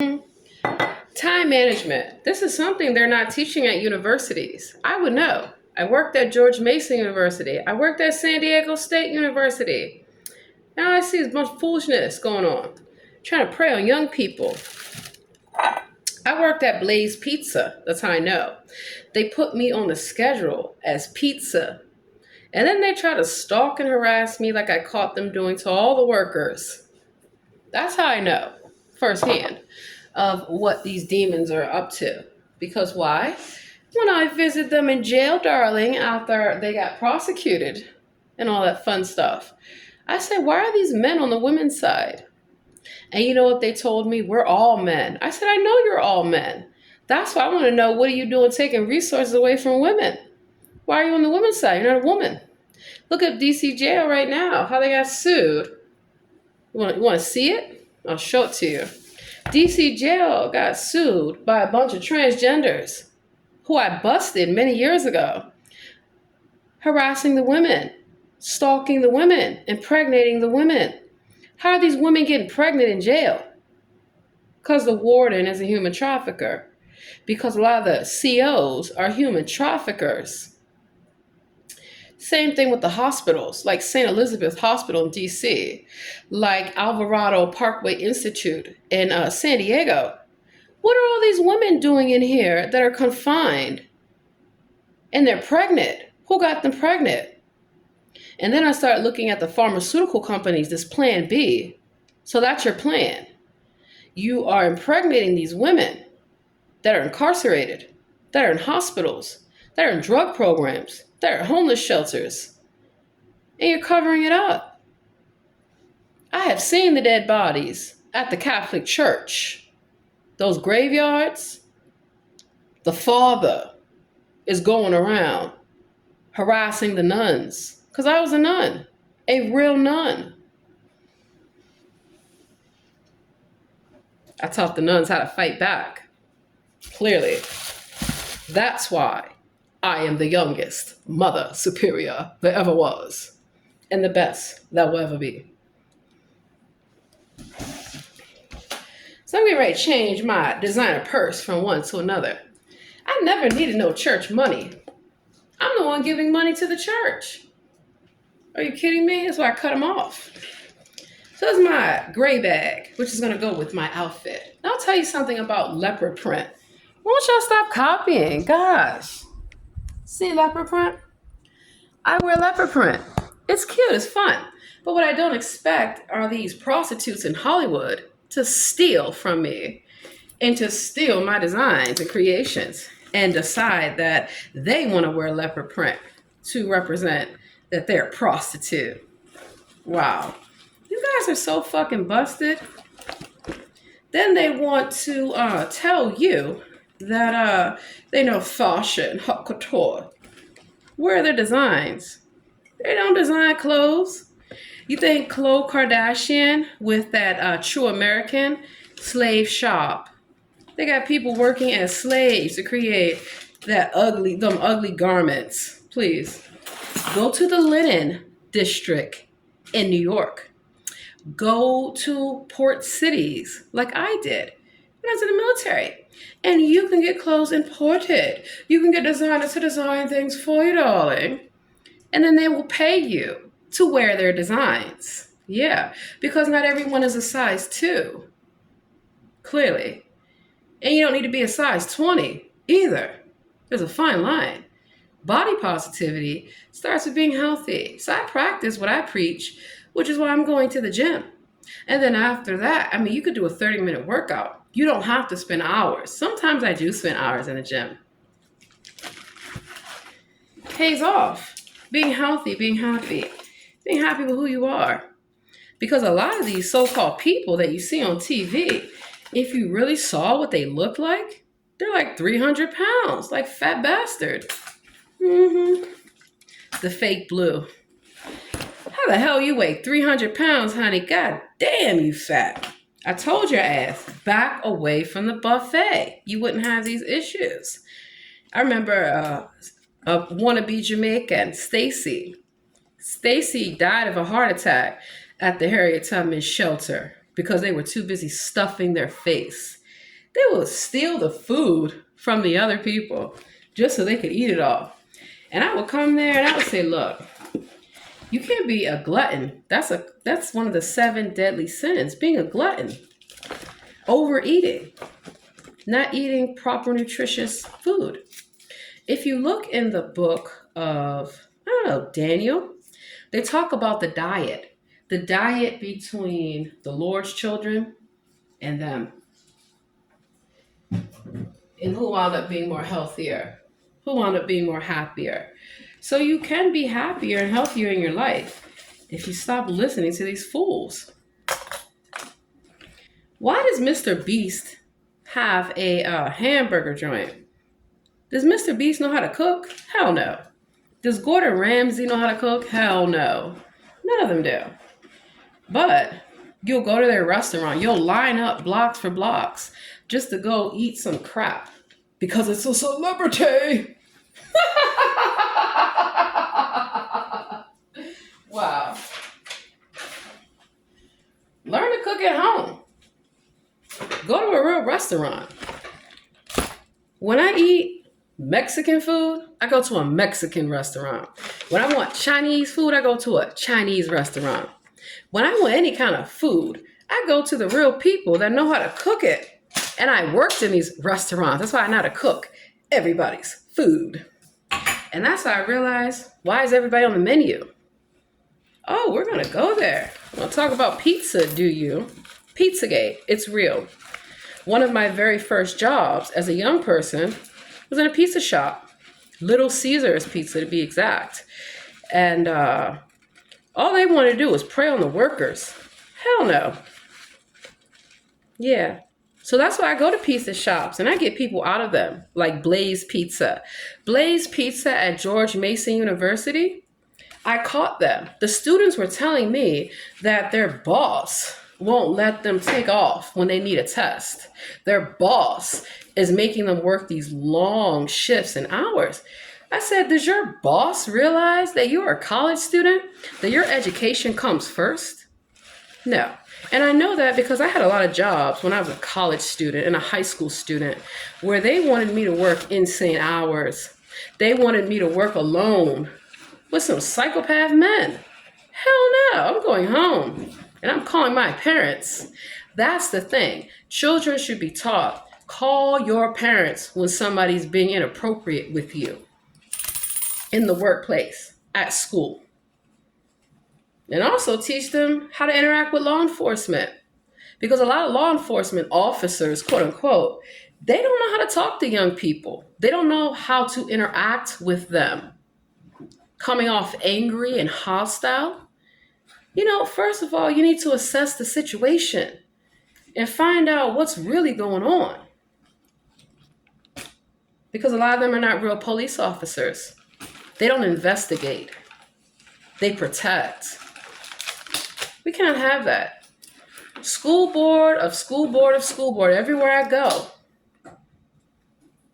Time management. This is something they're not teaching at universities. I would know. I worked at George Mason University. I worked at San Diego State University. Now I see a bunch of foolishness going on. Trying to prey on young people. I worked at Blaze Pizza. That's how I know. They put me on the schedule as pizza. And then they try to stalk and harass me like I caught them doing to all the workers. That's how I know firsthand of what these demons are up to. Because why? When I visit them in jail, darling, after they got prosecuted and all that fun stuff, I said, why are these men on the women's side? And you know what they told me? We're all men. I said, I know you're all men. That's why I want to know, what are you doing taking resources away from women? Why are you on the women's side? You're not a woman. Look at DC jail right now, how they got sued. You want to see it? I'll show it to you. DC jail got sued by a bunch of transgenders who I busted many years ago, harassing the women, stalking the women, impregnating the women. How are these women getting pregnant in jail? Because the warden is a human trafficker. Because a lot of the COs are human traffickers. Same thing with the hospitals, like St. Elizabeth Hospital in DC, like Alvarado Parkway Institute in San Diego. What are all these women doing in here that are confined and they're pregnant? Who got them pregnant? And then I started looking at the pharmaceutical companies, this Plan B. So that's your plan. You are impregnating these women that are incarcerated, that are in hospitals, that are in drug programs, that are homeless shelters, and you're covering it up. I have seen the dead bodies at the Catholic Church. Those graveyards, the father is going around harassing the nuns. Because I was a nun, a real nun. I taught the nuns how to fight back. Clearly. That's why I am the youngest mother superior there ever was. And the best that will ever be. So I'm getting ready to change my designer purse from one to another. I never needed no church money. I'm the one giving money to the church. Are you kidding me? That's why I cut them off. So that's my gray bag, which is going to go with my outfit. Now I'll tell you something about leopard print. Why don't y'all stop copying? Gosh. See leopard print? I wear leopard print. It's cute. It's fun. But what I don't expect are these prostitutes in Hollywood to steal from me and to steal my designs and creations and decide that they want to wear leopard print to represent that they're a prostitute. Wow. You guys are so fucking busted. Then they want to tell you that they know fashion, haute couture. Where are their designs? They don't design clothes. You think Khloe Kardashian with that True American slave shop? They got people working as slaves to create them ugly garments. Please go to the linen district in New York. Go to port cities like I did when I was in the military. And you can get clothes imported. You can get designers to design things for you, darling. And then they will pay you to wear their designs. Yeah, because not everyone is a size 2. Clearly. And you don't need to be a size 20 either. There's a fine line. Body positivity starts with being healthy. So I practice what I preach, which is why I'm going to the gym. And then after that, I mean, you could do a 30-minute workout. You don't have to spend hours. Sometimes I do spend hours in the gym. Pays off. Being healthy, being happy with who you are. Because a lot of these so-called people that you see on TV, if you really saw what they look like, they're like 300 pounds, like fat bastard. The fake blue. How the hell you weigh 300 pounds, honey? God damn, you fat. I told your ass, back away from the buffet. You wouldn't have these issues. I remember a wannabe Jamaican, Stacy. Stacy died of a heart attack at the Harriet Tubman shelter because they were too busy stuffing their face. They will steal the food from the other people just so they could eat it all. And I would come there and I would say, look, you can't be a glutton. That's one of the 7 deadly sins, being a glutton. Overeating, not eating proper nutritious food. If you look in the book of, I don't know, Daniel, they talk about the diet between the Lord's children and them. And who wound up being more healthier? Who wound up being more happier? So you can be happier and healthier in your life if you stop listening to these fools. Why does Mr. Beast have a hamburger joint? Does Mr. Beast know how to cook? Hell no. Does Gordon Ramsay know how to cook? Hell no. None of them do. But you'll go to their restaurant. You'll line up blocks for blocks just to go eat some crap because it's a celebrity. Wow. Learn to cook at home. Go to a real restaurant. When I eat Mexican food, I go to a Mexican restaurant. When I want Chinese food, I go to a Chinese restaurant. When I want any kind of food, I go to the real people that know how to cook it. And I worked in these restaurants. That's why I know how to cook everybody's food. And that's how I realized, why is everybody on the menu? Oh, we're going to go there. We'll talk about pizza, do you? Pizzagate, it's real. One of my very first jobs as a young person was in a pizza shop. Little Caesars Pizza, to be exact. And all they wanted to do was prey on the workers. Hell no. Yeah. So that's why I go to pizza shops and I get people out of them, like Blaze Pizza. Blaze Pizza at George Mason University, I caught them. The students were telling me that their boss won't let them take off when they need a test. Their boss is making them work these long shifts and hours. I said, does your boss realize that you're a college student, that your education comes first? No. And I know that because I had a lot of jobs when I was a college student and a high school student where they wanted me to work insane hours. They wanted me to work alone with some psychopath men. Hell no, I'm going home and I'm calling my parents. That's the thing. Children should be taught, call your parents when somebody's being inappropriate with you in the workplace, at school. And also teach them how to interact with law enforcement. Because a lot of law enforcement officers, quote unquote, they don't know how to talk to young people. They don't know how to interact with them. Coming off angry and hostile. You know, first of all, you need to assess the situation and find out what's really going on. Because a lot of them are not real police officers. They don't investigate. They protect. We cannot have that. School board, everywhere I go,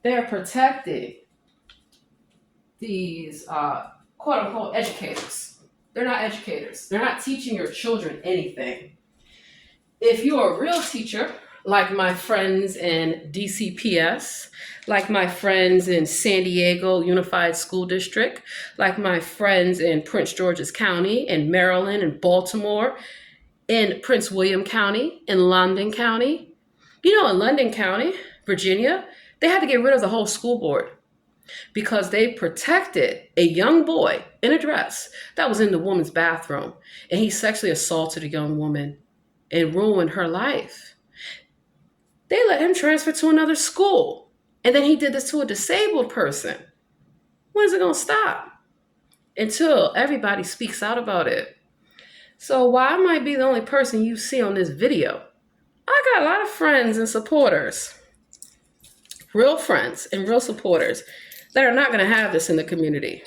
they're protecting these quote unquote educators. They're not educators. They're not teaching your children anything. If you're a real teacher, like my friends in DCPS, like my friends in San Diego Unified School District, like my friends in Prince George's County, in Maryland, in Baltimore, in Prince William County, in London County. You know, in London County, Virginia, they had to get rid of the whole school board because they protected a young boy in a dress that was in the woman's bathroom, and he sexually assaulted a young woman and ruined her life. They let him transfer to another school. And then he did this to a disabled person. When is it going to stop? Until everybody speaks out about it. So while I might be the only person you see on this video, I got a lot of friends and supporters, real friends and real supporters that are not going to have this in the community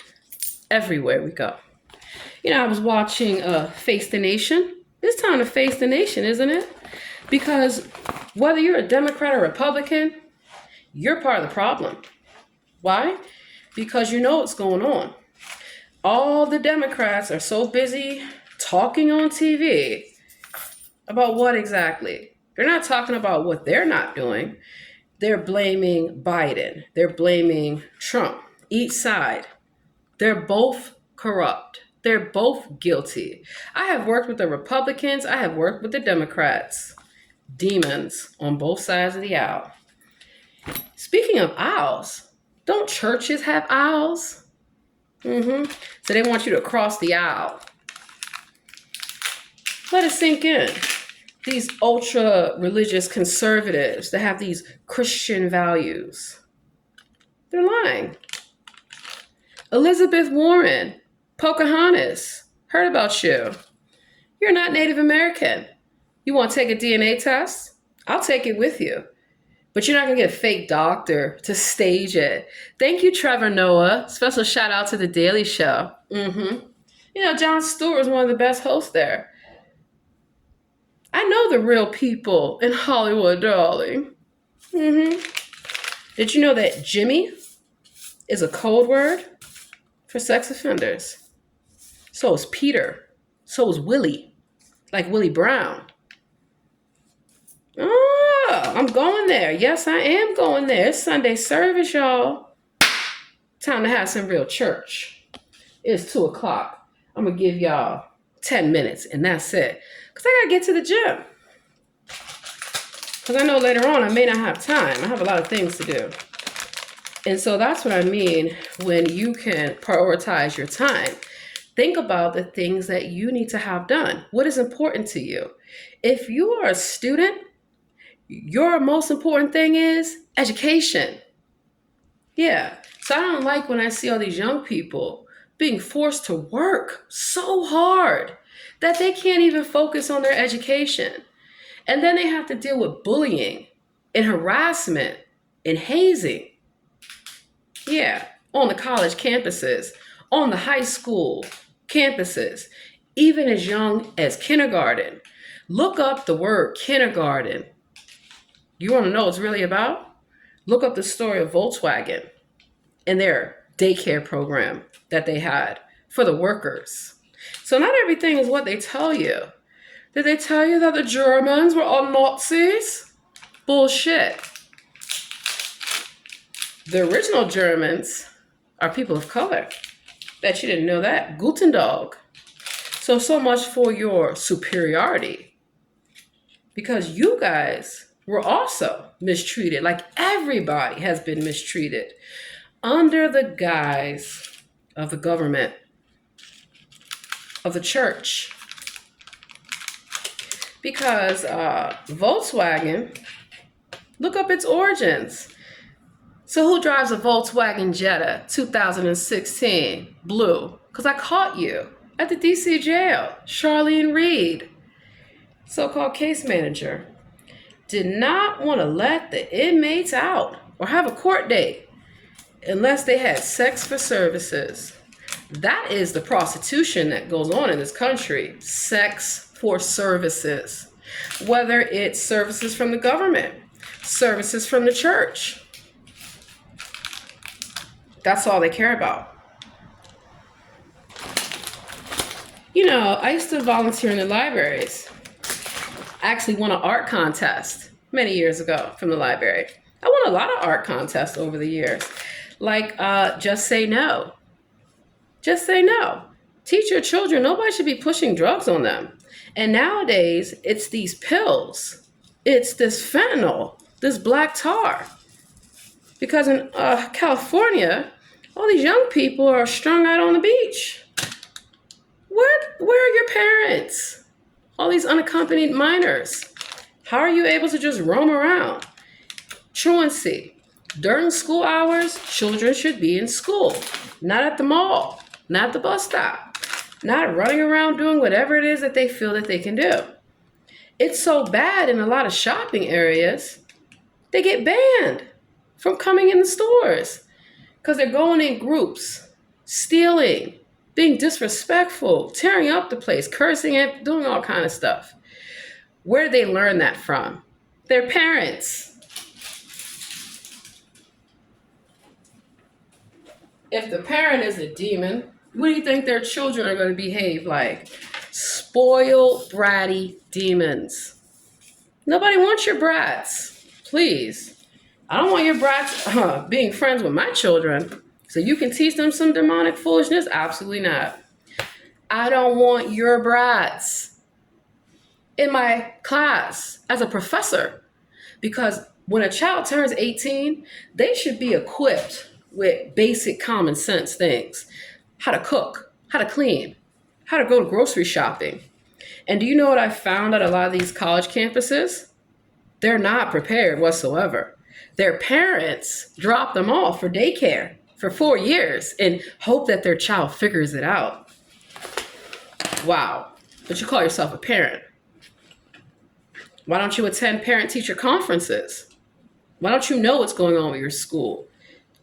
everywhere we go. You know, I was watching Face the Nation. It's time to face the nation, isn't it? Because whether you're a Democrat or Republican, you're part of the problem. Why? Because you know what's going on. All the Democrats are so busy talking on TV about what exactly? They're not talking about what they're not doing. They're blaming Biden. They're blaming Trump. Each side. They're both corrupt. They're both guilty. I have worked with the Republicans. I have worked with the Democrats. Demons on both sides of the aisle. Speaking of aisles, don't churches have aisles? So they want you to cross the aisle. Let it sink in. These ultra religious conservatives that have these Christian values, they're lying. Elizabeth Warren, Pocahontas, heard about you. You're not Native American. You want to take a DNA test? I'll take it with you. But you're not going to get a fake doctor to stage it. Thank you, Trevor Noah. Special shout out to The Daily Show. You know, Jon Stewart was one of the best hosts there. I know the real people in Hollywood, darling. Did you know that Jimmy is a code word for sex offenders? So is Peter. So is Willie. Like Willie Brown. Oh, I'm going there. Yes, I am going there. It's Sunday service, y'all. Time to have some real church. It's 2 o'clock. I'm going to give y'all 10 minutes and that's it. Because I got to get to the gym. Because I know later on I may not have time. I have a lot of things to do. And so that's what I mean when you can prioritize your time. Think about the things that you need to have done. What is important to you? If you are a student, your most important thing is education. Yeah. So I don't like when I see all these young people being forced to work so hard that they can't even focus on their education. And then they have to deal with bullying and harassment and hazing. Yeah, on the college campuses, on the high school campuses, even as young as kindergarten. Look up the word kindergarten. You want to know what it's really about? Look up the story of Volkswagen and their daycare program that they had for the workers. So not everything is what they tell you. Did they tell you that the Germans were all Nazis? Bullshit. The original Germans are people of color. Bet you didn't know that. Guten Tag. So much for your superiority. Because you guys were also mistreated, like everybody has been mistreated under the guise of the government, of the church. Because Volkswagen, look up its origins. So who drives a Volkswagen Jetta 2016 blue? Because I caught you at the DC jail. Charlene Reed, so-called case manager, did not want to let the inmates out or have a court date unless they had sex for services. That is the prostitution that goes on in this country. Sex for services. Whether it's services from the government, services from the church. That's all they care about. You know, I used to volunteer in the libraries. I actually won an art contest many years ago from the library. I won a lot of art contests over the years. Like Just Say No. Just say no. Teach your children nobody should be pushing drugs on them. And nowadays, it's these pills. It's this fentanyl, this black tar. Because in California, all these young people are strung out on the beach. Where are your parents? All these unaccompanied minors. How are you able to just roam around? Truancy. During school hours, children should be in school, not at the mall, not at the bus stop, not running around doing whatever it is that they feel that they can do. It's so bad in a lot of shopping areas, they get banned from coming in the stores because they're going in groups, stealing, being disrespectful, tearing up the place, cursing and doing all kind of stuff. Where did they learn that from? Their parents. If the parent is a demon, what do you think their children are going to behave like? Spoiled, bratty demons. Nobody wants your brats. Please. I don't want your brats being friends with my children. So you can teach them some demonic foolishness? Absolutely not. I don't want your brats in my class as a professor, because when a child turns 18, they should be equipped with basic common sense things: how to cook, how to clean, how to go to grocery shopping. And do you know what I found at a lot of these college campuses? They're not prepared whatsoever. Their parents drop them off for daycare for 4 years and hope that their child figures it out. Wow. But you call yourself a parent. Why don't you attend parent-teacher conferences? Why don't you know what's going on with your school,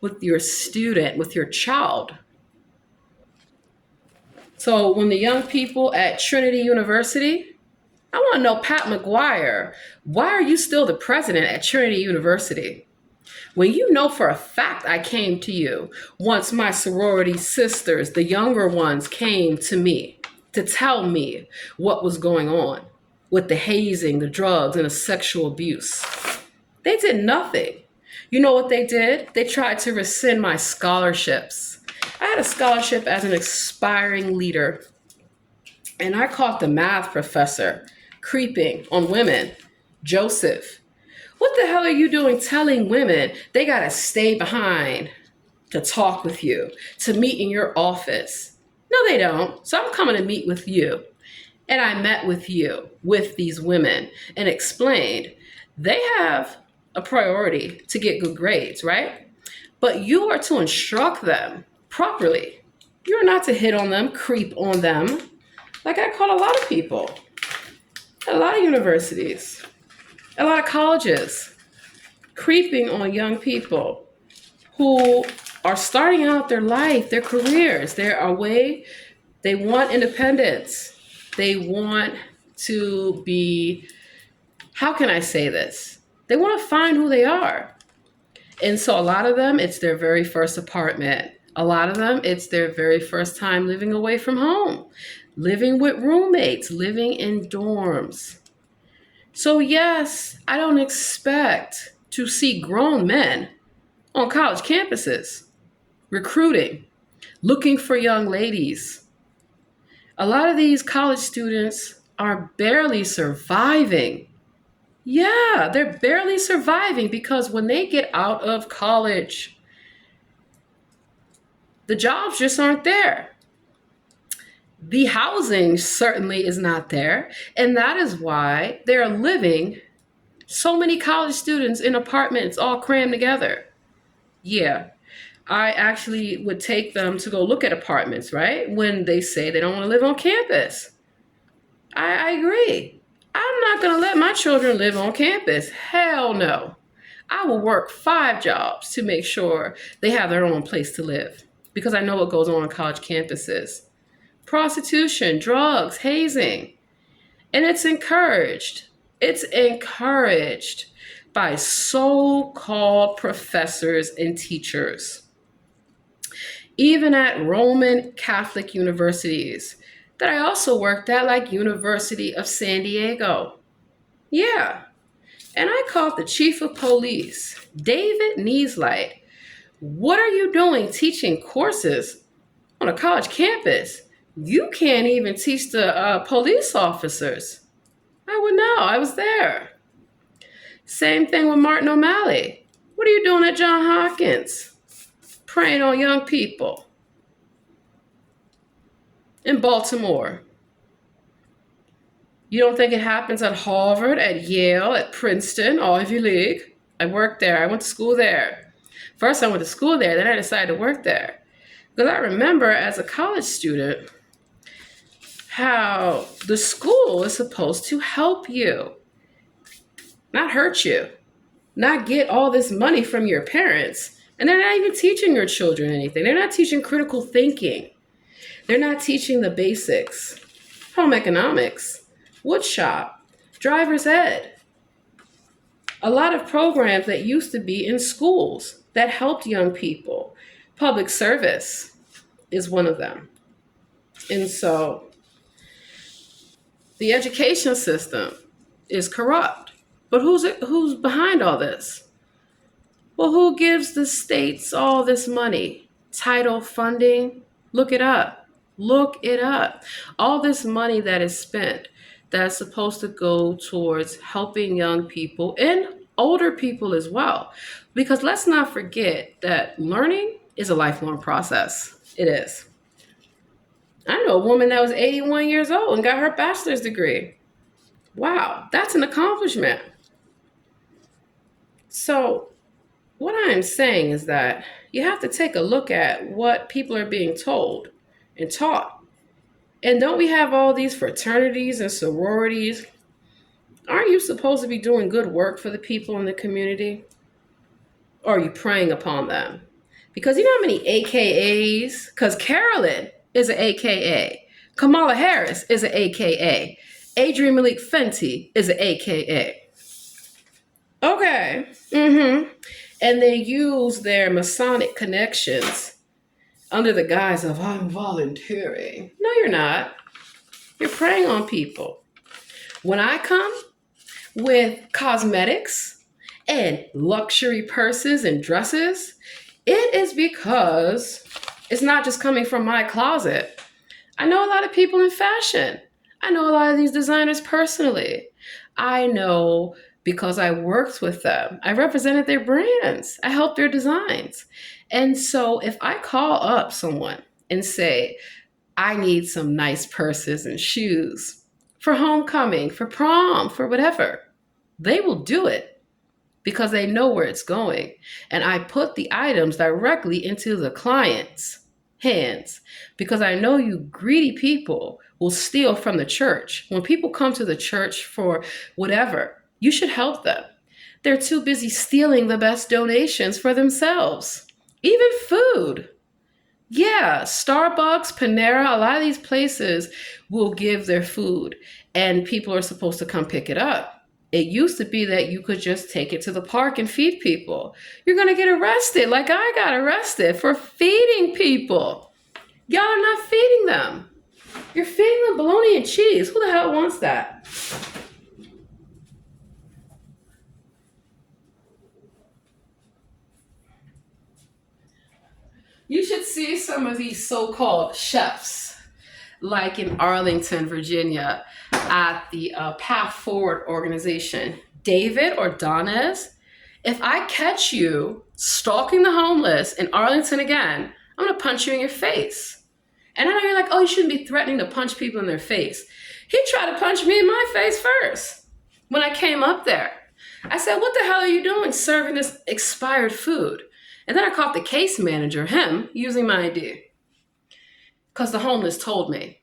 with your student, with your child? So when the young people at Trinity University, I want to know, Pat McGuire, why are you still the president at Trinity University? When you know for a fact I came to you once my sorority sisters, the younger ones, came to me to tell me what was going on with the hazing, the drugs, and the sexual abuse. They did nothing. You know what they did? They tried to rescind my scholarships. I had a scholarship as an aspiring leader, and I caught the math professor creeping on women. Joseph, what the hell are you doing telling women they gotta stay behind to talk with you, to meet in your office? No, they don't. So I'm coming to meet with you. And I met with you, with these women, and explained they have a priority to get good grades, right? But you are to instruct them properly. You're not to hit on them, creep on them, like I caught a lot of people at a lot of universities, a lot of colleges, creeping on young people who are starting out their life, their careers. They're away. They want independence. They want to be, how can I say this? They want to find who they are. And so a lot of them, it's their very first apartment. A lot of them, it's their very first time living away from home, living with roommates, living in dorms. So yes, I don't expect to see grown men on college campuses recruiting, looking for young ladies. A lot of these college students are barely surviving. Yeah, they're barely surviving because when they get out of college, the jobs just aren't there. The housing certainly is not there. And that is why they're living, so many college students in apartments all crammed together. Yeah, I actually would take them to go look at apartments, right? When they say they don't want to live on campus. I agree. I'm not going to let my children live on campus. Hell no. I will work 5 jobs to make sure they have their own place to live, because I know what goes on college campuses. Prostitution, drugs, hazing. And it's encouraged. It's encouraged by so-called professors and teachers. Even at Roman Catholic universities that I also worked at, like University of San Diego. Yeah. And I called the chief of police, David Neeslight. What are you doing teaching courses on a college campus? You can't even teach the police officers. I would know. I was there. Same thing with Martin O'Malley. What are you doing at Johns Hopkins? Preying on young people. In Baltimore. You don't think it happens at Harvard, at Yale, at Princeton, all Ivy League? I worked there. I went to school there. First I went to school there, then I decided to work there. Because I remember as a college student how the school is supposed to help you, not hurt you, not get all this money from your parents. And they're not even teaching your children anything. They're not teaching critical thinking. They're not teaching the basics. Home economics, wood shop, driver's ed. A lot of programs that used to be in schools that helped young people. Public service is one of them. And so the education system is corrupt. But who's behind all this? Well, who gives the states all this money? Title funding? Look it up. Look it up. All this money that is spent that's supposed to go towards helping young people and older people as well. Because let's not forget that learning is a lifelong process. It is. I know a woman that was 81 years old and got her bachelor's degree. Wow, that's an accomplishment. So, what I am saying is that you have to take a look at what people are being told and taught. And don't we have all these fraternities and sororities? Aren't you supposed to be doing good work for the people in the community? Or are you preying upon them? Because you know how many AKAs? Because Carolyn is an AKA. Kamala Harris is an AKA. Adrian Malik Fenty is an AKA. Okay. And they use their Masonic connections under the guise of, I'm volunteering. No, you're not. You're preying on people. When I come with cosmetics and luxury purses and dresses, it is because it's not just coming from my closet. I know a lot of people in fashion. I know a lot of these designers personally. I know because I worked with them. I represented their brands. I helped their designs. And so if I call up someone and say, I need some nice purses and shoes for homecoming, for prom, for whatever, they will do it because they know where it's going. And I put the items directly into the client's hands because I know you greedy people will steal from the church. When people come to the church for whatever, you should help them. They're too busy stealing the best donations for themselves. Even food. Yeah, Starbucks, Panera, a lot of these places will give their food and people are supposed to come pick it up. It used to be that you could just take it to the park and feed people. You're going to get arrested like I got arrested for feeding people. Y'all are not feeding them. You're feeding them bologna and cheese. Who the hell wants that? You should see some of these so-called chefs, like in Arlington, Virginia, at the Path Forward organization. David or Donez, if I catch you stalking the homeless in Arlington again, I'm going to punch you in your face. And I know you're like, oh, you shouldn't be threatening to punch people in their face. He tried to punch me in my face first when I came up there. I said, what the hell are you doing serving this expired food? And then I caught the case manager, him, using my ID. Because the homeless told me.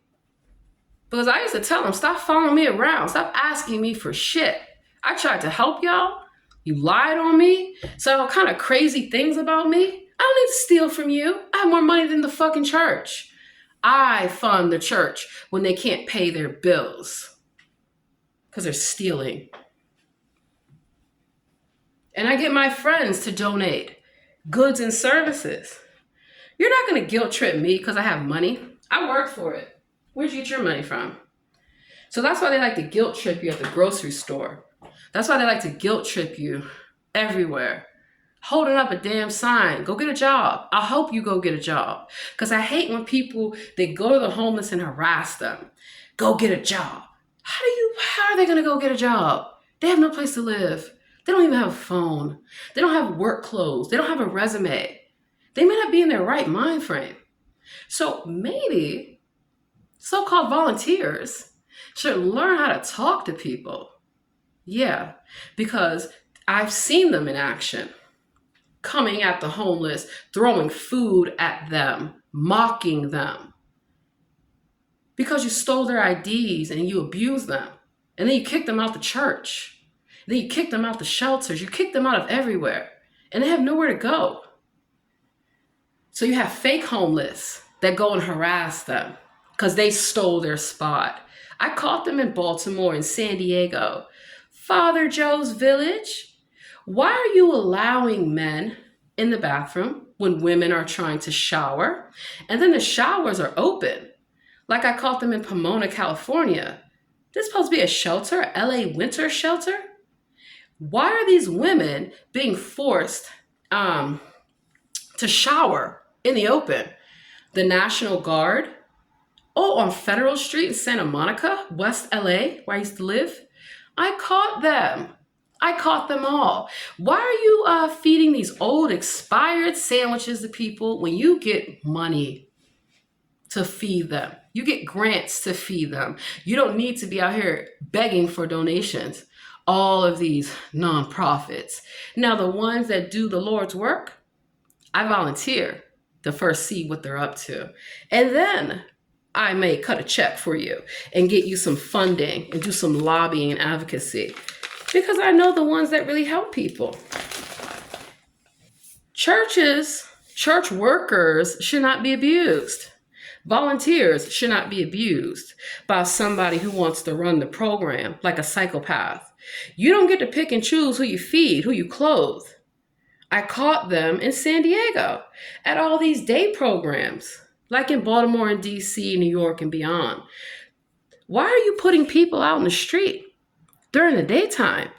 Because I used to tell him, stop following me around. Stop asking me for shit. I tried to help y'all. You lied on me. Said all kind of crazy things about me. I don't need to steal from you. I have more money than the fucking church. I fund the church when they can't pay their bills. Because they're stealing. And I get my friends to donate goods and services. You're not going to guilt trip me because I have money. I work for it. Where'd you get your money from? So that's why they like to guilt trip you at the grocery store. That's why they like to guilt trip you everywhere. Holding up a damn sign. Go get a job. I'll help you go get a job. Because I hate when people, they go to the homeless and harass them. Go get a job. How are they going to go get a job? They have no place to live. They don't even have a phone. They don't have work clothes. They don't have a resume. They may not be in their right mind frame. So maybe so-called volunteers should learn how to talk to people. Yeah, because I've seen them in action. Coming at the homeless, throwing food at them, mocking them. Because you stole their IDs and you abused them. And then you kicked them out the church. Then you kick them out the shelters. You kick them out of everywhere. And they have nowhere to go. So you have fake homeless that go and harass them because they stole their spot. I caught them in Baltimore and San Diego. Father Joe's Village. Why are you allowing men in the bathroom when women are trying to shower? And then the showers are open. Like I caught them in Pomona, California. This is supposed to be a shelter, LA winter shelter? Why are these women being forced to shower in the open? The National Guard, oh, on Federal Street in Santa Monica, West LA, where I used to live, I caught them. I caught them all. Why are you feeding these old expired sandwiches to people when you get money to feed them? You get grants to feed them. You don't need to be out here begging for donations. All of these nonprofits. Now, the ones that do the Lord's work, I volunteer to first see what they're up to. And then I may cut a check for you and get you some funding and do some lobbying and advocacy, because I know the ones that really help people. Churches, church workers should not be abused. Volunteers should not be abused by somebody who wants to run the program like a psychopath. You don't get to pick and choose who you feed, who you clothe. I caught them in San Diego at all these day programs, like in Baltimore and DC, New York, and beyond. Why are you putting people out in the street during the daytime?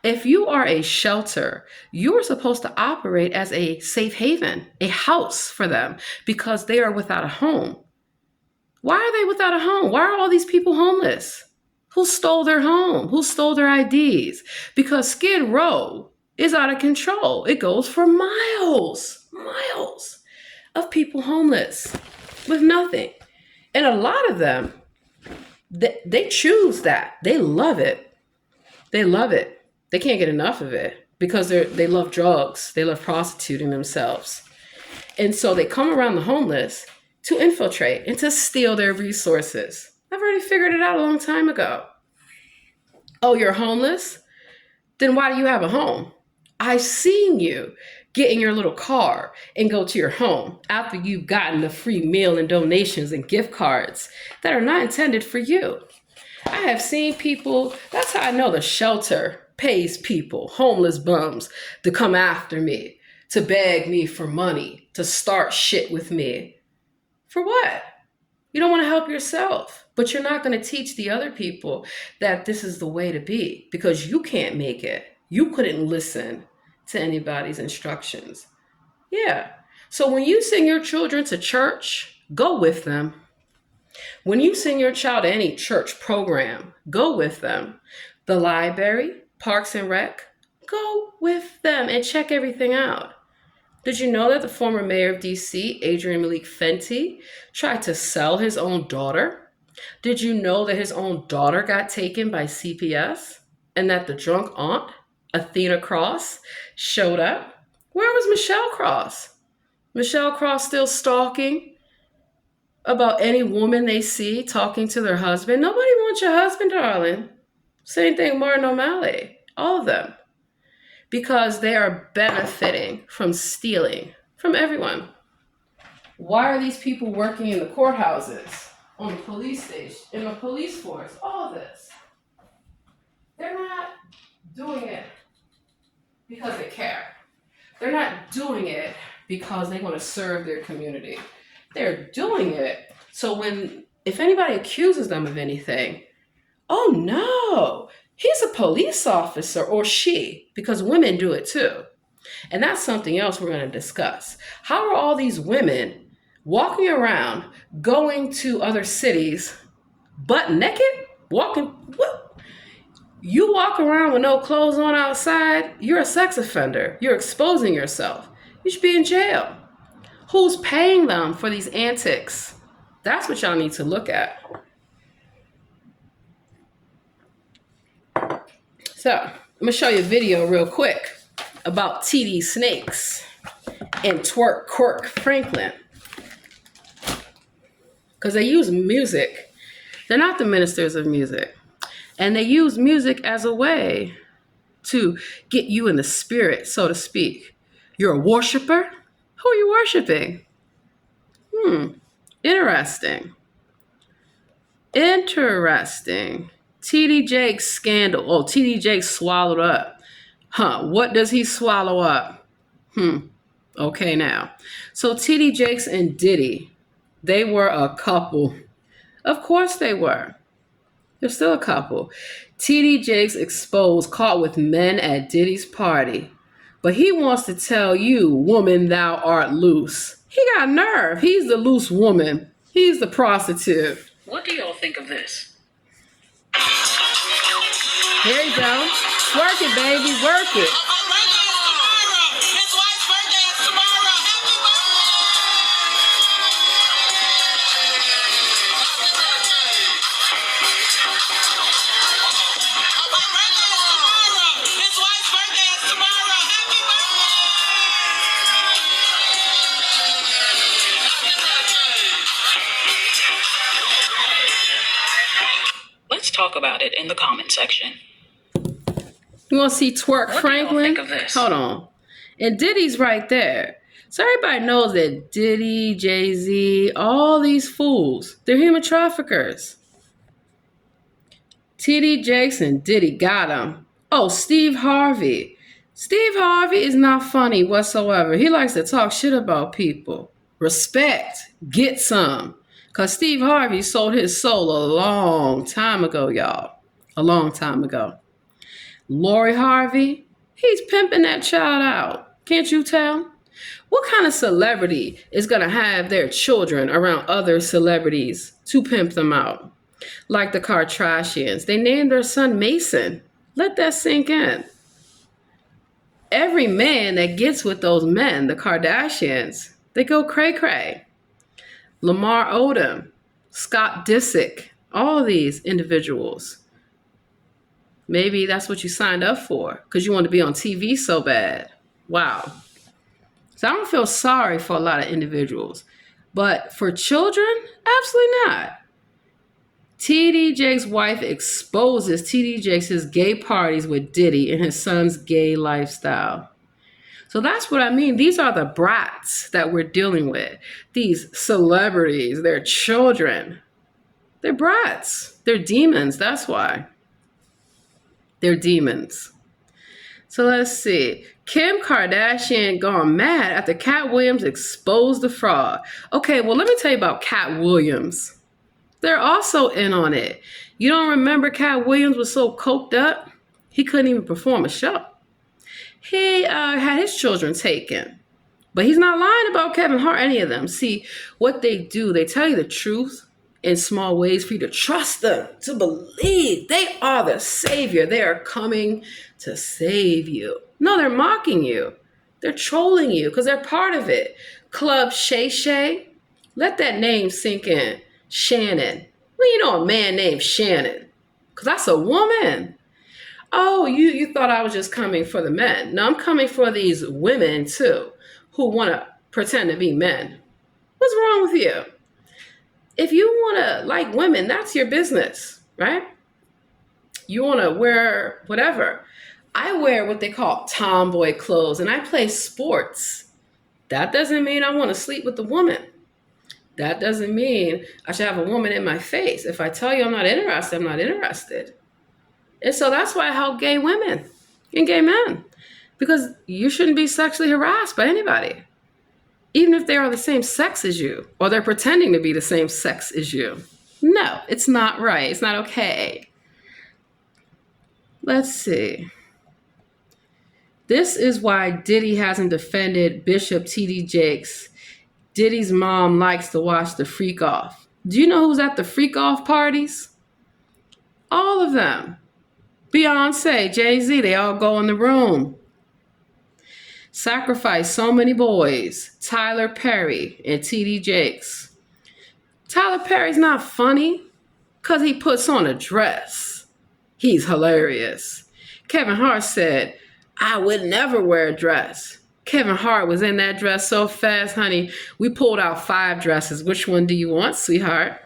If you are a shelter, you are supposed to operate as a safe haven, a house for them, because they are without a home. Why are they without a home? Why are all these people homeless? Who stole their home? Who stole their IDs? Because Skid Row is out of control. It goes for miles of people homeless with nothing. And a lot of them, they choose that. They love it. They love it. They can't get enough of it because they love drugs. They love prostituting themselves. And so they come around the homeless to infiltrate and to steal their resources. I've already figured it out a long time ago. Oh, you're homeless? Then why do you have a home? I've seen you get in your little car and go to your home after you've gotten the free meal and donations and gift cards that are not intended for you. I have seen people, that's how I know the shelter pays people, homeless bums, to come after me, to beg me for money, to start shit with me. For what? You don't want to help yourself, but you're not going to teach the other people that this is the way to be because you can't make it. You couldn't listen to anybody's instructions. Yeah. So when you send your children to church, go with them. When you send your child to any church program, go with them. The library, Parks and Rec, go with them and check everything out. Did you know that the former mayor of DC, Adrian Malik Fenty, tried to sell his own daughter? Did you know that his own daughter got taken by CPS and that the drunk aunt, Athena Cross, showed up? Where was Michelle Cross? Michelle Cross still stalking about any woman they see talking to their husband? Nobody wants your husband, darling. Same thing, Martin O'Malley. All of them. Because they are benefiting from stealing from everyone. Why are these people working in the courthouses, on the police station, in the police force? All this. They're not doing it because they care. They're not doing it because they want to serve their community. They're doing it so if anybody accuses them of anything, oh no, he's a police officer, or she, because women do it too. And that's something else we're going to discuss. How are all these women walking around, going to other cities, butt naked? What? You walk around with no clothes on outside, you're a sex offender. You're exposing yourself. You should be in jail. Who's paying them for these antics? That's what y'all need to look at. So, I'm going to show you a video real quick about TD Snakes and Twerk Quirk Franklin. Because they use music. They're not the ministers of music. And they use music as a way to get you in the spirit, so to speak. You're a worshiper? Who are you worshiping? Interesting. TD Jakes scandal. Oh, TD Jakes swallowed up. What does he swallow up? Okay, now. So TD Jakes and Diddy, they were a couple. Of course they were. There's still a couple. TD Jakes exposed, caught with men at Diddy's party. But he wants to tell you, woman, thou art loose. He got nerve. He's the loose woman. He's the prostitute. What do y'all think of this? Here you go. Work it, baby. Work it. Let's talk about it in the comment section. You want to see Twerk What Franklin? do y'all think of this? Hold on. And Diddy's right there. So everybody knows that Diddy, Jay-Z, all these fools, they're human traffickers. TD Jakes and Diddy got him. Oh, Steve Harvey. Steve Harvey is not funny whatsoever. He likes to talk shit about people. Respect. Get some. Because Steve Harvey sold his soul a long time ago, y'all. A long time ago. Lori Harvey, he's pimping that child out. Can't you tell? What kind of celebrity is going to have their children around other celebrities to pimp them out? Like the Kardashians. They named their son Mason. Let that sink in. Every man that gets with those men, the Kardashians, they go cray-cray. Lamar Odom, Scott Disick, all of these individuals. Maybe that's what you signed up for because you want to be on TV so bad. Wow. So I don't feel sorry for a lot of individuals. But for children, absolutely not. TD Jakes' wife exposes TD Jakes' gay parties with Diddy and his son's gay lifestyle. So that's what I mean. These are the brats that we're dealing with. These celebrities, they're children. They're brats. They're demons. That's why. They're demons. So let's see. Kim Kardashian gone mad after Cat Williams exposed the fraud. Okay, well, let me tell you about Cat Williams. They're also in on it. You don't remember Cat Williams was so coked up? He couldn't even perform a show. He had his children taken. But he's not lying about Kevin Hart, any of them. See, what they do, they tell you the truth in small ways for you to trust them, to believe they are the savior. They are coming to save you. No, they're mocking you. They're trolling you because they're part of it. Club Shay Shay, let that name sink in. Shannon. Well, you know a man named Shannon because that's a woman. Oh, you thought I was just coming for the men. No, I'm coming for these women too who want to pretend to be men. What's wrong with you? If you want to like women, that's your business, right? You want to wear whatever. I wear what they call tomboy clothes and I play sports. That doesn't mean I want to sleep with the woman. That doesn't mean I should have a woman in my face. If I tell you I'm not interested, I'm not interested. And so that's why I help gay women and gay men. Because you shouldn't be sexually harassed by anybody. Even if they are the same sex as you, or they're pretending to be the same sex as you. No, it's not right. It's not okay. Let's see. This is why Diddy hasn't defended Bishop T.D. Jakes. Diddy's mom likes to watch the freak off. Do you know who's at the freak off parties? All of them. Beyonce, Jay-Z, they all go in the room. Sacrificed so many boys. Tyler Perry and T.D. Jakes. Tyler Perry's not funny because he puts on a dress. He's hilarious. Kevin Hart said, I would never wear a dress. Kevin Hart was in that dress so fast, honey. We pulled out 5 dresses. Which one do you want, sweetheart?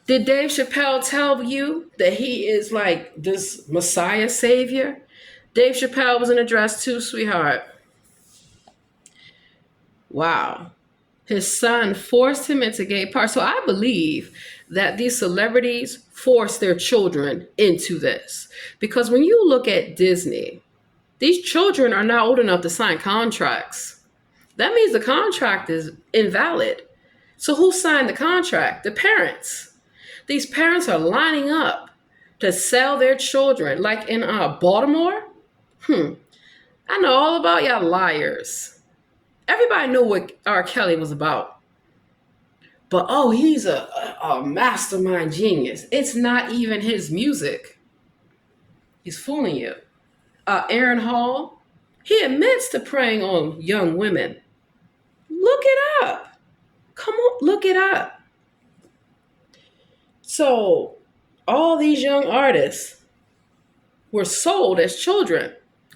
Did Dave Chappelle tell you that he is like this Messiah savior? Dave Chappelle was in a dress too, sweetheart. Wow. His son forced him into gay parties. So I believe that these celebrities force their children into this. Because when you look at Disney, these children are not old enough to sign contracts. That means the contract is invalid. So who signed the contract? The parents. These parents are lining up to sell their children, like in Baltimore. I know all about y'all liars. Everybody knew what R. Kelly was about. But oh, he's a mastermind genius. It's not even his music. He's fooling you. Aaron Hall, he admits to preying on young women. Look it up. Come on, look it up. So all these young artists were sold as children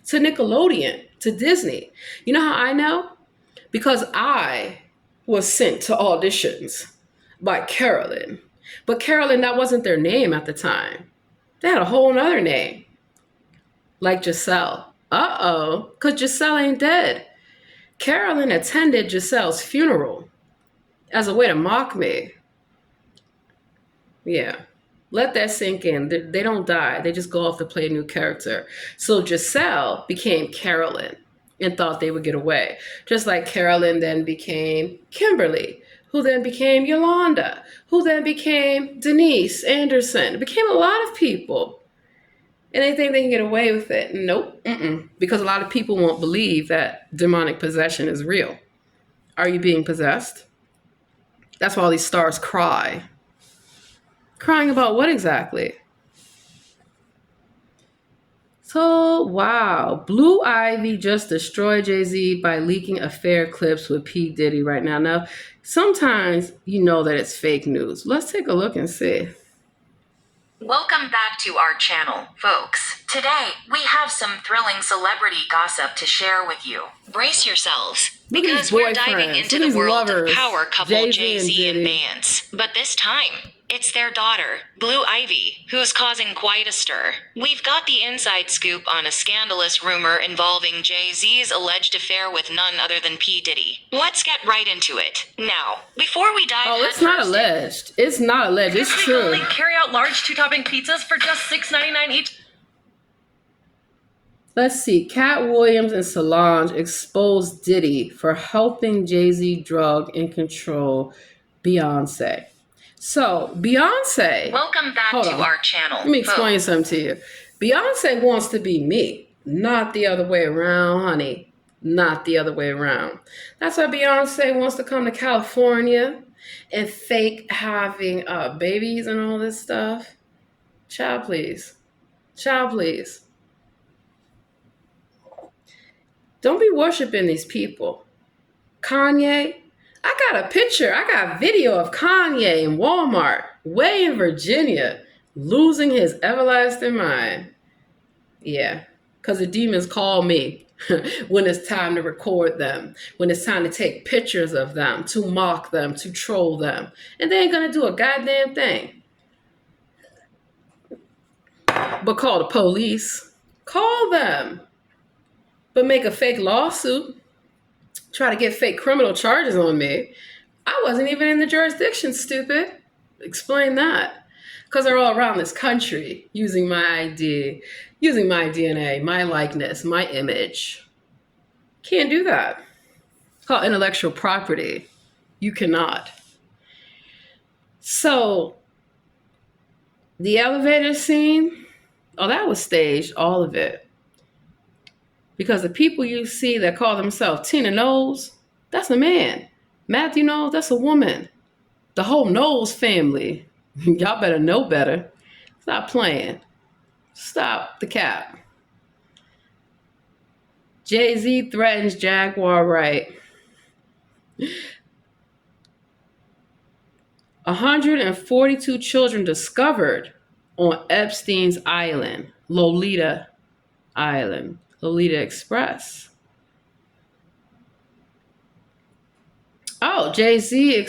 to Nickelodeon, to Disney. You know how I know? Because I was sent to auditions by Carolyn. But Carolyn, that wasn't their name at the time. They had a whole nother name, like Giselle. Because Giselle ain't dead. Carolyn attended Giselle's funeral as a way to mock me. Yeah. Let that sink in. They don't die. They just go off to play a new character. So Giselle became Carolyn and thought they would get away. Just like Carolyn then became Kimberly, who then became Yolanda, who then became Denise Anderson. It became a lot of people. And they think they can get away with it. Nope. Because a lot of people won't believe that demonic possession is real. Are you being possessed? That's why all these stars cry. Crying about what exactly? So, wow. Blue Ivy just destroyed Jay-Z by leaking affair clips with P. Diddy right now. Now, sometimes you know that it's fake news. Let's take a look and see. Welcome back to our channel, folks. Today, we have some thrilling celebrity gossip to share with you. Brace yourselves, because we're diving into the world of power couple Jay-Z and Vance. But this time, it's their daughter, Blue Ivy, who's causing quite a stir. We've got the inside scoop on a scandalous rumor involving Jay-Z's alleged affair with none other than P. Diddy. Let's get right into it. Now, before we dive it's not alleged. It's not alleged. It's true. Only carry out large 2-topping pizzas for just $6.99 each. Let's see. Cat Williams and Solange exposed Diddy for helping Jay-Z drug and control Beyonce. So, Beyonce... Welcome back to our channel. Let me explain something to you. Beyonce wants to be me, not the other way around, honey. Not the other way around. That's why Beyonce wants to come to California and fake having babies and all this stuff. Child, please. Child, please. Don't be worshiping these people. Kanye... I got a picture, I got a video of Kanye in Walmart, way in Virginia, losing his everlasting mind. Yeah, because the demons call me when it's time to record them, when it's time to take pictures of them, to mock them, to troll them. And they ain't going to do a goddamn thing. But call the police. Call them. But make a fake lawsuit. Try to get fake criminal charges on me. I wasn't even in the jurisdiction, stupid. Explain that. Because they're all around this country using my ID, using my DNA, my likeness, my image. Can't do that. It's called intellectual property. You cannot. So, the elevator scene, that was staged, all of it. Because the people you see that call themselves Tina Knowles, that's a man. Matthew Knowles, that's a woman. The whole Knowles family, y'all better know better. Stop playing. Stop the cap. Jay-Z threatens Jaguar right. 142 children discovered on Epstein's Island, Lolita Island. Lolita Express. Jay-Z,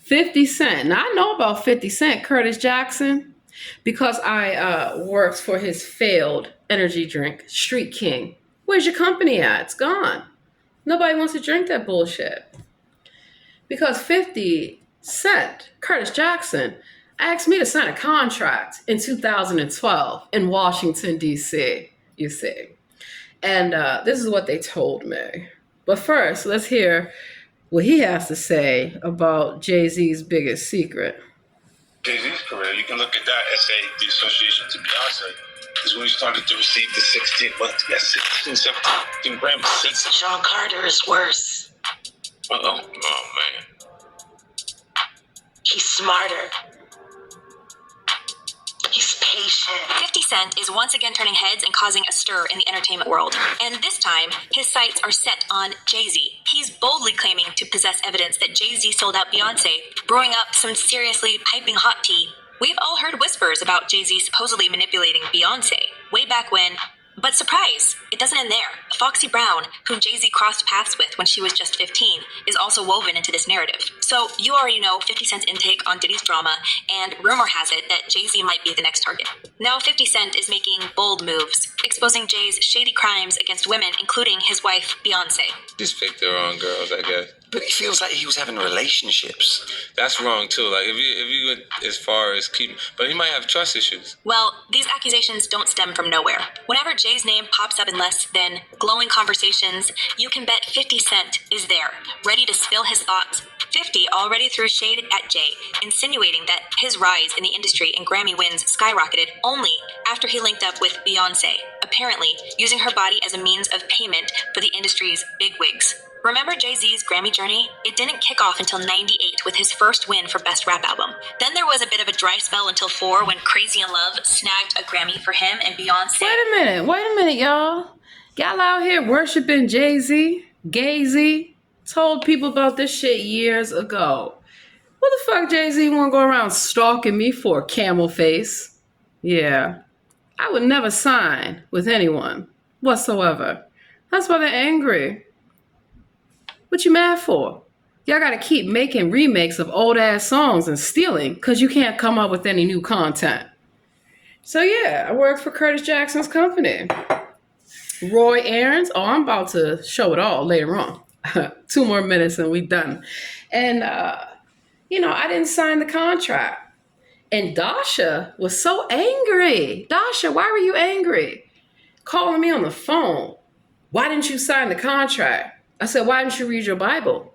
50 Cent. Now, I know about 50 Cent, Curtis Jackson, because I worked for his failed energy drink, Street King. Where's your company at? It's gone. Nobody wants to drink that bullshit. Because 50 Cent, Curtis Jackson, asked me to sign a contract in 2012 in Washington, D.C., you see. And this is what they told me. But first, let's hear what he has to say about Jay-Z's biggest secret. Jay-Z's career, you can look at that as the association to Beyonce. Is when he started to receive the 16, 17 Grammys. Sean Carter is worse. Oh man. He's smarter. He's patient. 50 Cent is once again turning heads and causing a stir in the entertainment world. And this time, his sights are set on Jay-Z. He's boldly claiming to possess evidence that Jay-Z sold out Beyonce, brewing up some seriously piping hot tea. We've all heard whispers about Jay-Z supposedly manipulating Beyonce, way back when. But surprise, it doesn't end there. Foxy Brown, whom Jay-Z crossed paths with when she was just 15, is also woven into this narrative. So you already know 50 Cent's intake on Diddy's drama, and rumor has it that Jay-Z might be the next target. Now 50 Cent is making bold moves, exposing Jay's shady crimes against women, including his wife, Beyonce. Just picked the wrong girls, I guess. But he feels like he was having relationships. That's wrong too. Like if you went as far as but he might have trust issues. Well, these accusations don't stem from nowhere. Whenever Jay's name pops up in less than glowing conversations, you can bet 50 Cent is there, ready to spill his thoughts. 50 already threw shade at Jay, insinuating that his rise in the industry and Grammy wins skyrocketed only after he linked up with Beyonce, apparently using her body as a means of payment for the industry's bigwigs. Remember Jay-Z's Grammy journey? It didn't kick off until 98 with his first win for Best Rap Album. Then there was a bit of a dry spell until 4 when Crazy in Love snagged a Grammy for him and Beyonce. Wait a minute, y'all. Y'all out here worshiping Jay-Z, Gay-Z, told people about this shit years ago. What the fuck Jay-Z wanna go around stalking me for, camel face? Yeah, I would never sign with anyone whatsoever. That's why they're angry. What you mad for? Y'all gotta keep making remakes of old ass songs and stealing because you can't come up with any new content. So yeah, I work for Curtis Jackson's company. Roy Aarons, I'm about to show it all later on. 2 more minutes and we done. And, I didn't sign the contract. And Dasha was so angry. Dasha, why were you angry? Calling me on the phone. Why didn't you sign the contract? I said, why didn't you read your Bible?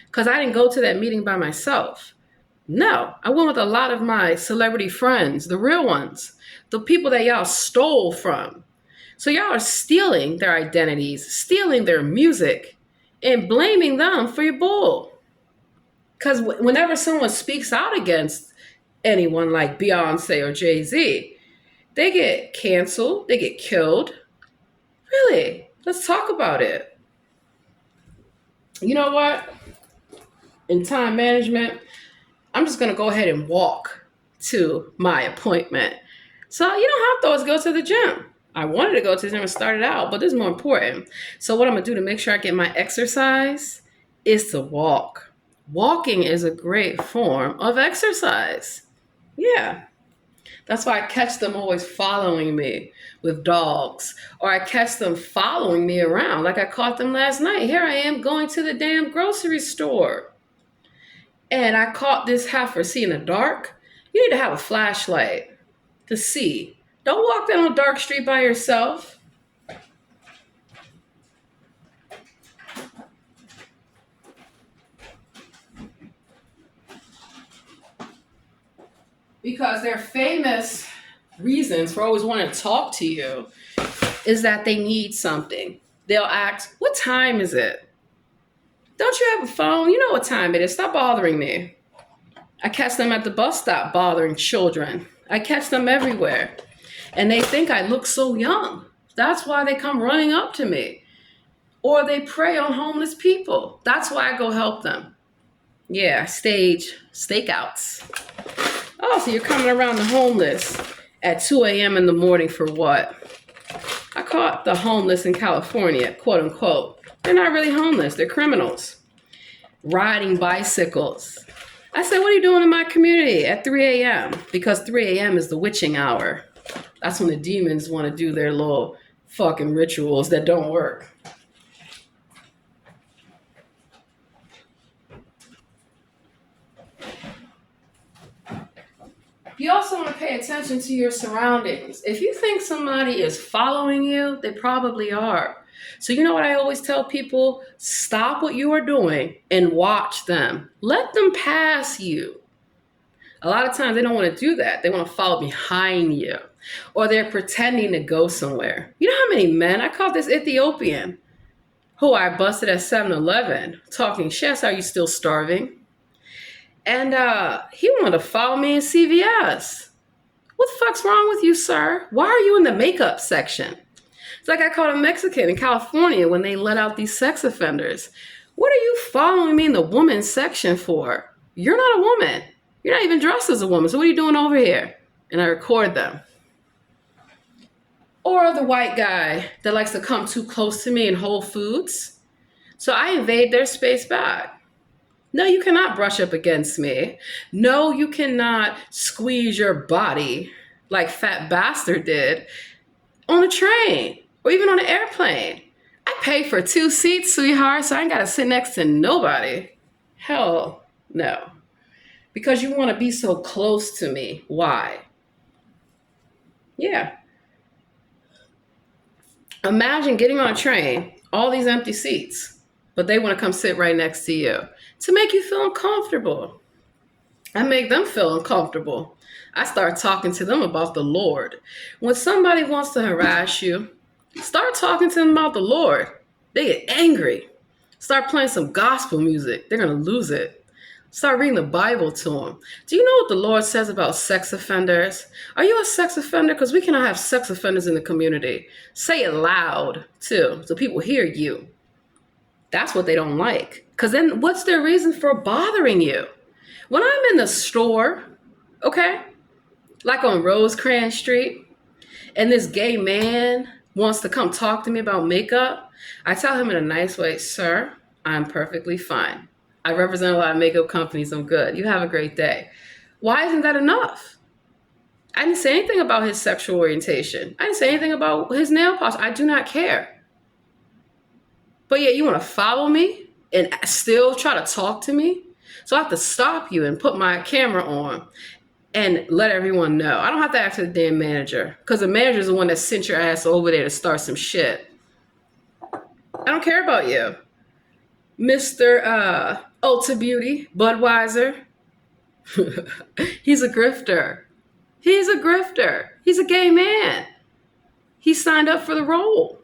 Because I didn't go to that meeting by myself. No, I went with a lot of my celebrity friends, the real ones, the people that y'all stole from. So y'all are stealing their identities, stealing their music, and blaming them for your bull. Because whenever someone speaks out against anyone like Beyonce or Jay-Z, they get canceled, they get killed. Really, let's talk about it. You know what? In time management, I'm just going to go ahead and walk to my appointment. So you don't have to always go to the gym. I wanted to go to the gym and started out, but this is more important. So what I'm going to do to make sure I get my exercise is to walk. Walking is a great form of exercise. Yeah. That's why I catch them always following me with dogs, or I catch them following me around like I caught them last night. Here I am going to the damn grocery store. And I caught this heifer. See, in the dark, you need to have a flashlight to see. Don't walk down a dark street by yourself. Because their famous reasons for always wanting to talk to you is that they need something. They'll ask, what time is it? Don't you have a phone? You know what time it is. Stop bothering me. I catch them at the bus stop bothering children. I catch them everywhere. And they think I look so young. That's why they come running up to me. Or they prey on homeless people. That's why I go help them. Yeah, I stage stakeouts. Oh, so you're coming around the homeless at 2 a.m. in the morning for what? I caught the homeless in California, quote unquote. They're not really homeless, they're criminals. Riding bicycles. I said, what are you doing in my community at 3 a.m.? Because 3 a.m. is the witching hour. That's when the demons want to do their little fucking rituals that don't work. You also want to pay attention to your surroundings. If you think somebody is following you, they probably are. So you know what I always tell people? Stop what you are doing and watch them. Let them pass you. A lot of times they don't want to do that. They want to follow behind you, or they're pretending to go somewhere. You know how many men, I caught this Ethiopian who I busted at 7-Eleven talking shit. Are you still starving? And he wanted to follow me in CVS. What the fuck's wrong with you, sir? Why are you in the makeup section? It's like I caught a Mexican in California when they let out these sex offenders. What are you following me in the women's section for? You're not a woman. You're not even dressed as a woman. So what are you doing over here? And I record them. Or the white guy that likes to come too close to me in Whole Foods. So I invade their space back. No, you cannot brush up against me. No, you cannot squeeze your body like Fat Bastard did on a train or even on an airplane. I pay for 2 seats, sweetheart, so I ain't got to sit next to nobody. Hell no. Because you want to be so close to me. Why? Yeah. Imagine getting on a train, all these empty seats, but they want to come sit right next to you to make you feel uncomfortable. I make them feel uncomfortable. I start talking to them about the Lord. When somebody wants to harass you, start talking to them about the Lord. They get angry. Start playing some gospel music. They're going to lose it. Start reading the Bible to them. Do you know what the Lord says about sex offenders? Are you a sex offender? Because we cannot have sex offenders in the community. Say it loud, too, so people hear you. That's what they don't like. Because then what's their reason for bothering you? When I'm in the store, okay, like on Rosecrans Street, and this gay man wants to come talk to me about makeup, I tell him in a nice way, sir, I'm perfectly fine. I represent a lot of makeup companies. I'm good. You have a great day. Why isn't that enough? I didn't say anything about his sexual orientation. I didn't say anything about his nail polish. I do not care. But yet you want to follow me and still try to talk to me? So I have to stop you and put my camera on and let everyone know. I don't have to ask the damn manager, because the manager is the one that sent your ass over there to start some shit. I don't care about you. Mr. Ulta Beauty, Budweiser. He's a grifter. He's a grifter. He's a gay man. He signed up for the role.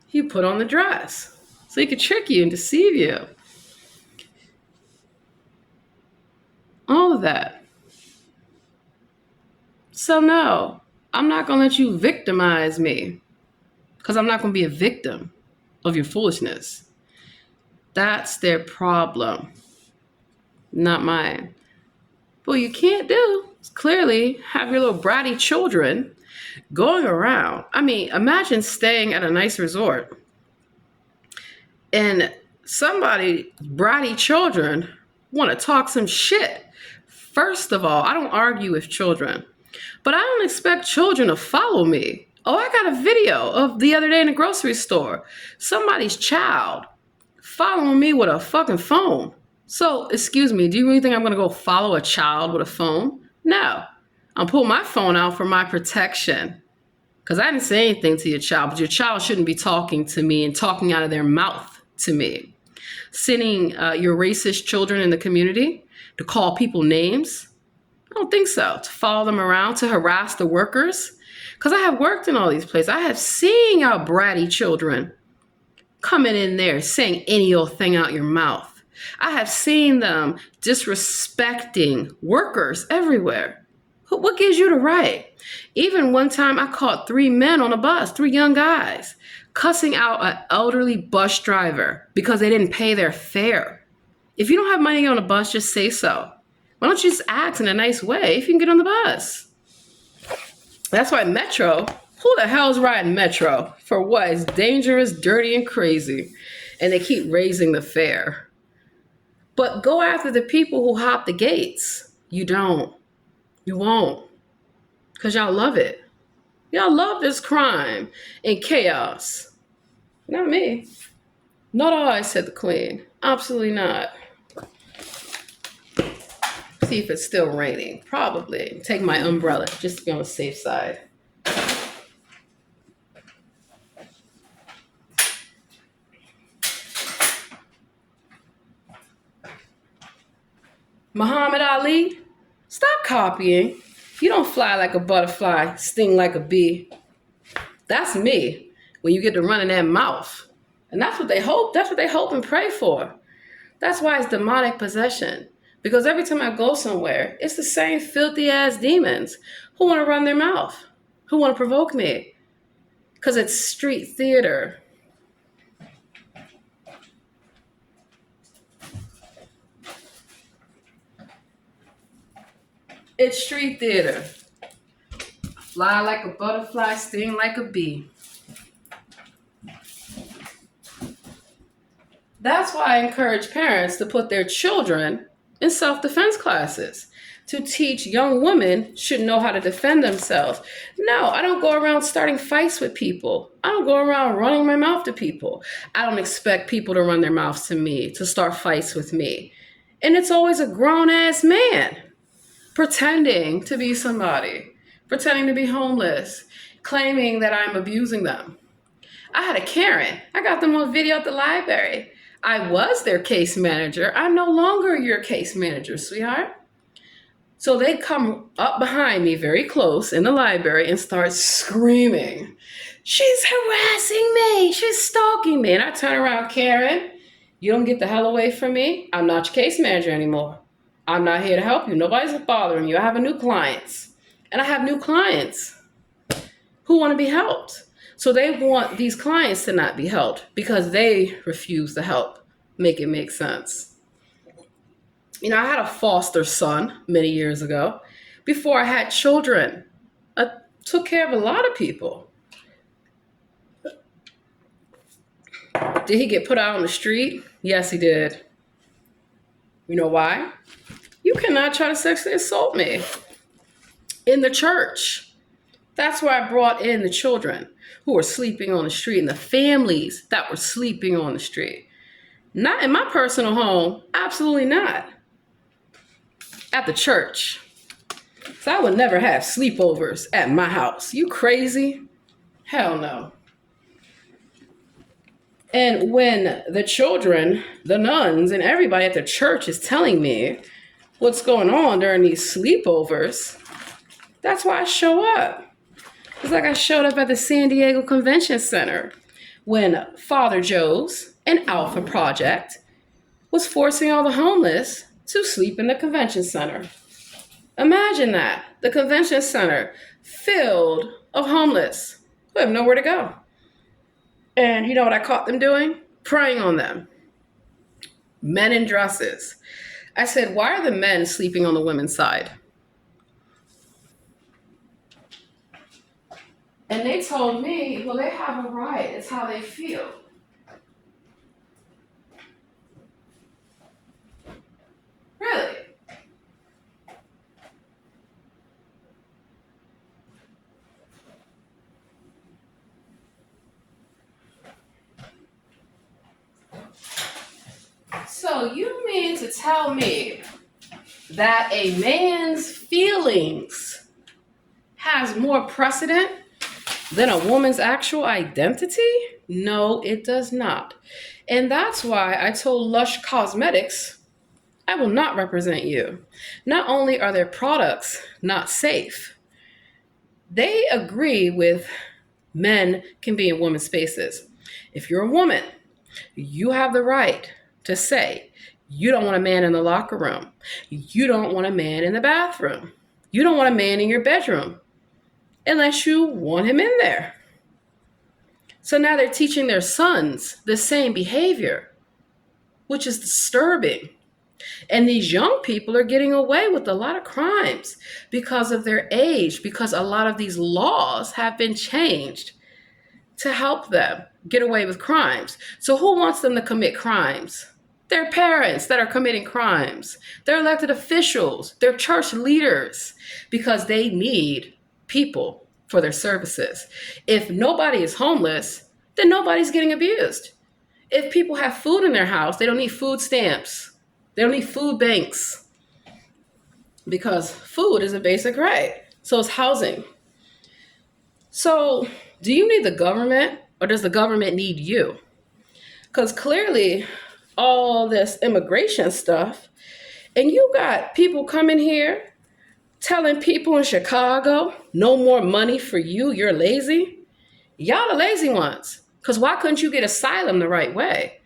He put on the dress so he could trick you and deceive you. All of that. So no, I'm not going to let you victimize me, because I'm not going to be a victim of your foolishness. That's their problem, not mine. What you can't do is clearly have your little bratty children going around. I mean, imagine staying at a nice resort and somebody's bratty children want to talk some shit. First of all, I don't argue with children, but I don't expect children to follow me. Oh, I got a video of the other day in the grocery store. Somebody's child following me with a fucking phone. So, excuse me, do you really think I'm going to go follow a child with a phone? No. I'll pull my phone out for my protection. Because I didn't say anything to your child, but your child shouldn't be talking to me and talking out of their mouth to me. Sending your racist children in the community to call people names? I don't think so. To follow them around, to harass the workers? Because I have worked in all these places. I have seen our bratty children coming in there saying any old thing out your mouth. I have seen them disrespecting workers everywhere. What gives you the right? Even one time I caught 3 men on a bus, 3 young guys, cussing out an elderly bus driver because they didn't pay their fare. If you don't have money to get on a bus, just say so. Why don't you just act in a nice way if you can get on the bus? That's why Metro, who the hell's riding Metro? For what? It's dangerous, dirty, and crazy. And they keep raising the fare. But go after the people who hop the gates. You don't. You won't. Because y'all love it. Y'all love this crime and chaos. Not me. Not I, said the queen. Absolutely not. See if it's still raining. Probably. Take my umbrella just to be on the safe side. Muhammad Ali Stop copying. You don't fly like a butterfly, sting like a bee. That's me when you get to run in that mouth. And that's what they hope. That's what they hope and pray for. That's why it's demonic possession. Because every time I go somewhere, it's the same filthy ass demons who want to run their mouth, who want to provoke me. Because it's street theater. It's street theater. Fly like a butterfly, sting like a bee. That's why I encourage parents to put their children in self-defense classes to teach young women should know how to defend themselves. No, I don't go around starting fights with people. I don't go around running my mouth to people. I don't expect people to run their mouths to me, to start fights with me. And it's always a grown-ass man pretending to be somebody, pretending to be homeless, claiming that I'm abusing them. I had a Karen. I got them on video at the library. I was their case manager. I'm no longer your case manager, sweetheart. So they come up behind me very close in the library and start screaming, she's harassing me, she's stalking me. And I turn around, Karen, you don't get the hell away from me. I'm not your case manager anymore. I'm not here to help you. Nobody's bothering you. I have a new clients. And I have new clients who want to be helped. So they want these clients to not be helped because they refuse to help. Make it make sense. You know, I had a foster son many years ago. Before I had children, I took care of a lot of people. Did he get put out on the street? Yes, he did. You know why? You cannot try to sexually assault me in the church. That's why I brought in the children who were sleeping on the street and the families that were sleeping on the street. Not in my personal home. Absolutely not. At the church. So I would never have sleepovers at my house. You crazy? Hell no. And when the children, the nuns, and everybody at the church is telling me what's going on during these sleepovers, that's why I show up. It's like I showed up at the San Diego Convention Center when Father Joe's and Alpha Project was forcing all the homeless to sleep in the convention center. Imagine that. The convention center filled of homeless who have nowhere to go. And you know what I caught them doing? Preying on them. Men in dresses. I said, why are the men sleeping on the women's side? And they told me, well, they have a right. It's how they feel. Really? So you mean to tell me that a man's feelings has more precedent than a woman's actual identity? No, it does not. And that's why I told Lush Cosmetics, I will not represent you. Not only are their products not safe, they agree with men can be in women's spaces. If you're a woman, you have the right to say, you don't want a man in the locker room. You don't want a man in the bathroom. You don't want a man in your bedroom unless you want him in there. So now they're teaching their sons the same behavior, which is disturbing. And these young people are getting away with a lot of crimes because of their age, because a lot of these laws have been changed to help them get away with crimes. So who wants them to commit crimes? Their parents that are committing crimes. Their elected officials, their church leaders, because they need people for their services. If nobody is homeless, then nobody's getting abused. If people have food in their house, they don't need food stamps. They don't need food banks. Because food is a basic right. So is housing. So do you need the government or does the government need you? Because clearly all this immigration stuff, and you got people coming here Telling people in Chicago, no more money for you, you're lazy. Y'all the lazy ones. Because why couldn't you get asylum the right way?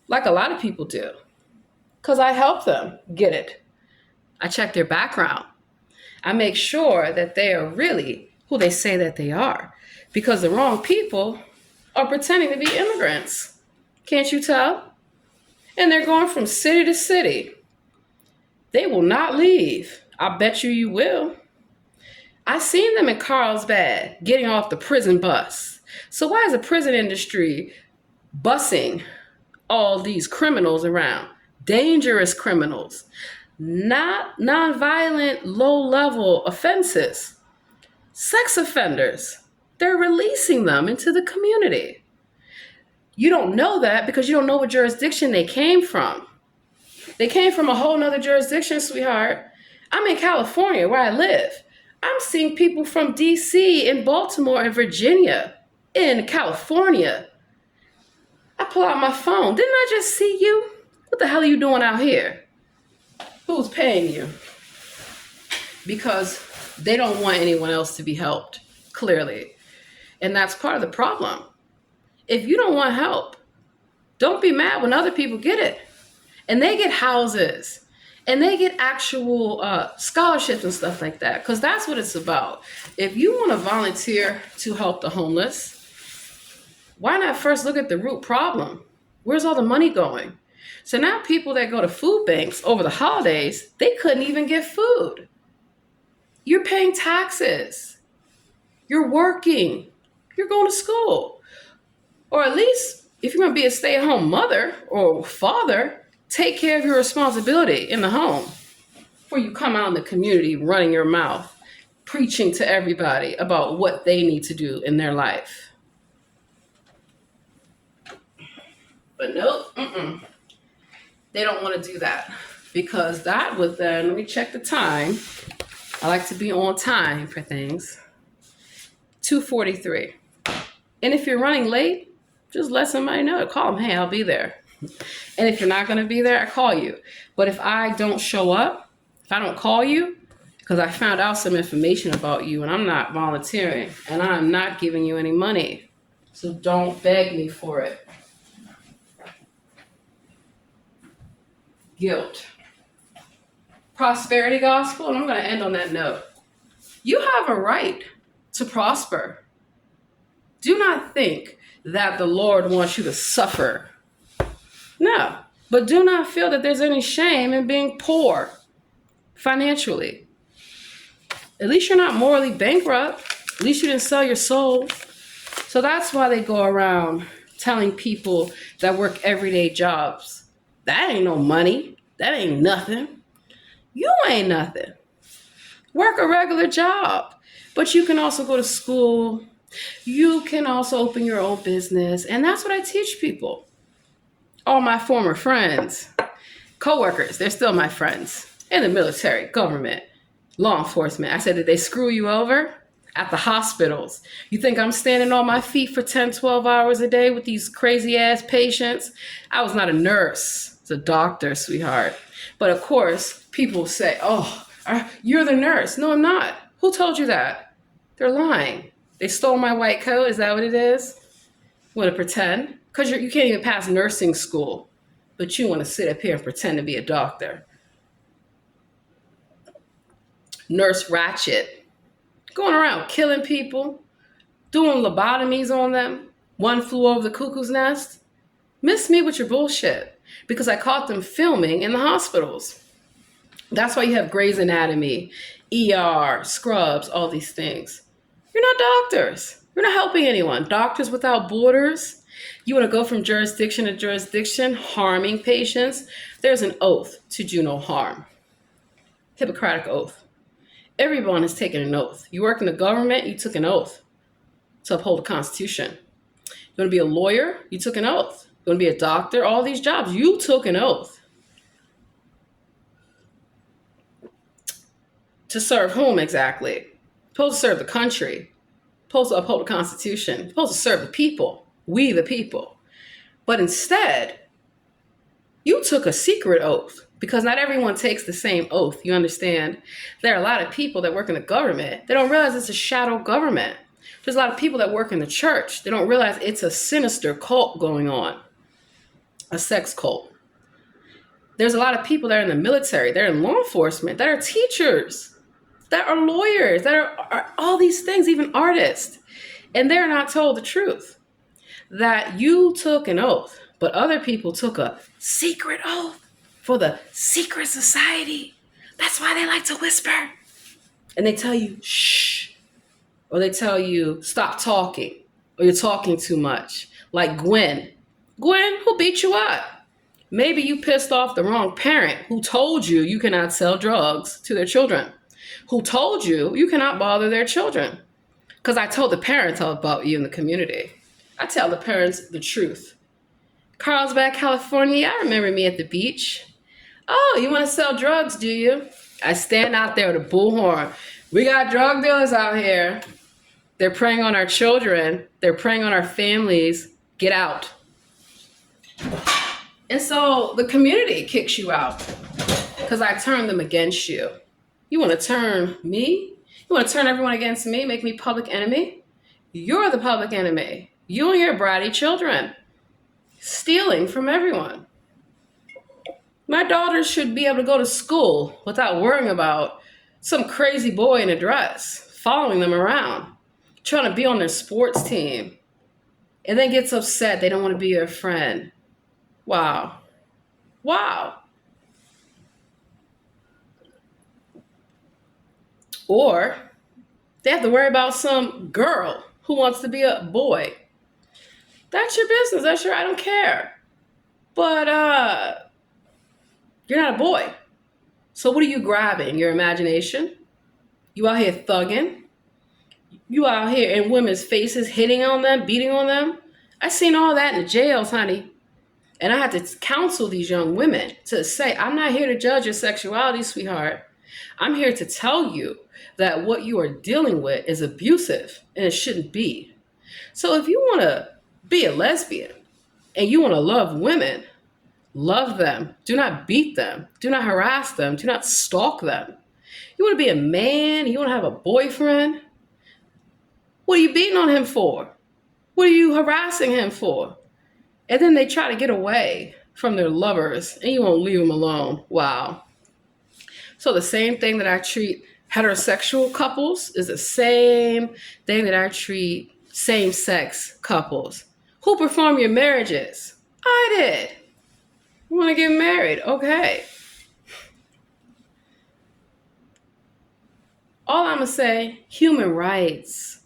Like a lot of people do. Because I help them get it. I check their background. I make sure that they are really who they say that they are. Because the wrong people are pretending to be immigrants. Can't you tell? And they're going from city to city. They will not leave. I bet you will. I seen them in Carlsbad getting off the prison bus. So why is the prison industry busing all these criminals around? Dangerous criminals, not nonviolent, low-level offenses. Sex offenders, they're releasing them into the community. You don't know that because you don't know what jurisdiction they came from. They came from a whole nother jurisdiction, sweetheart. I'm in California where I live. I'm seeing people from DC and Baltimore and Virginia in California. I pull out my phone. Didn't I just see you? What the hell are you doing out here? Who's paying you? Because they don't want anyone else to be helped, clearly. And that's part of the problem. If you don't want help, don't be mad when other people get it. And they get houses. And they get actual scholarships and stuff like that. Because that's what it's about. If you want to volunteer to help the homeless, why not first look at the root problem? Where's all the money going? So now people that go to food banks over the holidays, they couldn't even get food. You're paying taxes. You're working. You're going to school. Or at least, if you're going to be a stay-at-home mother or father, take care of your responsibility in the home before you come out in the community running your mouth, preaching to everybody about what they need to do in their life. But nope, they don't want to do that because that would then, let me check the time. I like to be on time for things. 2:43. And if you're running late, just let somebody know. Call them, hey, I'll be there. And if you're not going to be there, I call you. But if I don't show up, if I don't call you, because I found out some information about you and I'm not volunteering and I'm not giving you any money. So don't beg me for it. Guilt. Prosperity gospel, and I'm going to end on that note. You have a right to prosper. Do not think that the Lord wants you to suffer. No, but do not feel that there's any shame in being poor financially. At least you're not morally bankrupt. At least you didn't sell your soul. So that's why they go around telling people that work everyday jobs, that ain't no money. That ain't nothing. You ain't nothing. Work a regular job. But you can also go to school. You can also open your own business. And that's what I teach people. All my former friends, coworkers, they're still my friends. In the military, government, law enforcement. I said, did they screw you over? At the hospitals. You think I'm standing on my feet for 10, 12 hours a day with these crazy ass patients? I was not a nurse. It's a doctor, sweetheart. But of course, people say, oh, you're the nurse. No, I'm not. Who told you that? They're lying. They stole my white coat. Is that what it is? Want to pretend? Because you can't even pass nursing school. But you want to sit up here and pretend to be a doctor. Nurse Ratchet. Going around killing people, doing lobotomies on them. One flew over the cuckoo's nest. Miss me with your bullshit because I caught them filming in the hospitals. That's why you have Grey's Anatomy, ER, Scrubs, all these things. You're not doctors. You're not helping anyone. Doctors Without Borders. You want to go from jurisdiction to jurisdiction, harming patients. There's an oath to do no harm. Hippocratic oath. Everyone has taken an oath. You work in the government, you took an oath to uphold the Constitution. You want to be a lawyer? You took an oath. You want to be a doctor? All these jobs, you took an oath. To serve whom exactly? Supposed to serve the country. Supposed to uphold the Constitution. Supposed to serve the people. We the people. But instead, You took a secret oath because not everyone takes the same oath. You understand? There are a lot of people that work in the government. They don't realize it's a shadow government. There's a lot of people that work in the church. They don't realize it's a sinister cult going on, a sex cult. There's a lot of people that are in the military, they're in law enforcement, that are teachers, that are lawyers, that are all these things, even artists. And they're not told the truth. That you took an oath, but other people took a secret oath for the secret society. That's why they like to whisper. And they tell you, shh. Or they tell you, stop talking. Or you're talking too much. Like Gwen. Gwen, who beat you up? Maybe you pissed off the wrong parent who told you you cannot sell drugs to their children. Who told you you cannot bother their children. Because I told the parents about you in the community. I tell the parents the truth. Carlsbad, California, I remember me at the beach. Oh, you want to sell drugs, do you? I stand out there with a bullhorn. We got drug dealers out here. They're preying on our children. They're preying on our families. Get out. And so the community kicks you out because I turn them against you. You want to turn me? You want to turn everyone against me, make me public enemy? You're the public enemy. You and your bratty children, stealing from everyone. My daughters should be able to go to school without worrying about some crazy boy in a dress following them around, trying to be on their sports team, and then gets upset they don't want to be your friend. Wow. Wow. Or they have to worry about some girl who wants to be a boy. That's your business. That's I don't care. But you're not a boy. So what are you grabbing? Your imagination? You out here thugging? You out here in women's faces, hitting on them, beating on them? I seen all that in the jails, honey. And I had to counsel these young women to say, I'm not here to judge your sexuality, sweetheart. I'm here to tell you that what you are dealing with is abusive and it shouldn't be. So if you want to be a lesbian and you want to love women, love them. Do not beat them. Do not harass them. Do not stalk them. You want to be a man? You want to have a boyfriend? What are you beating on him for? What are you harassing him for? And then they try to get away from their lovers and you won't leave them alone. Wow. So the same thing that I treat heterosexual couples is the same thing that I treat same-sex couples. Who perform your marriages? I did. You want to get married? Okay. All I'm going to say, human rights.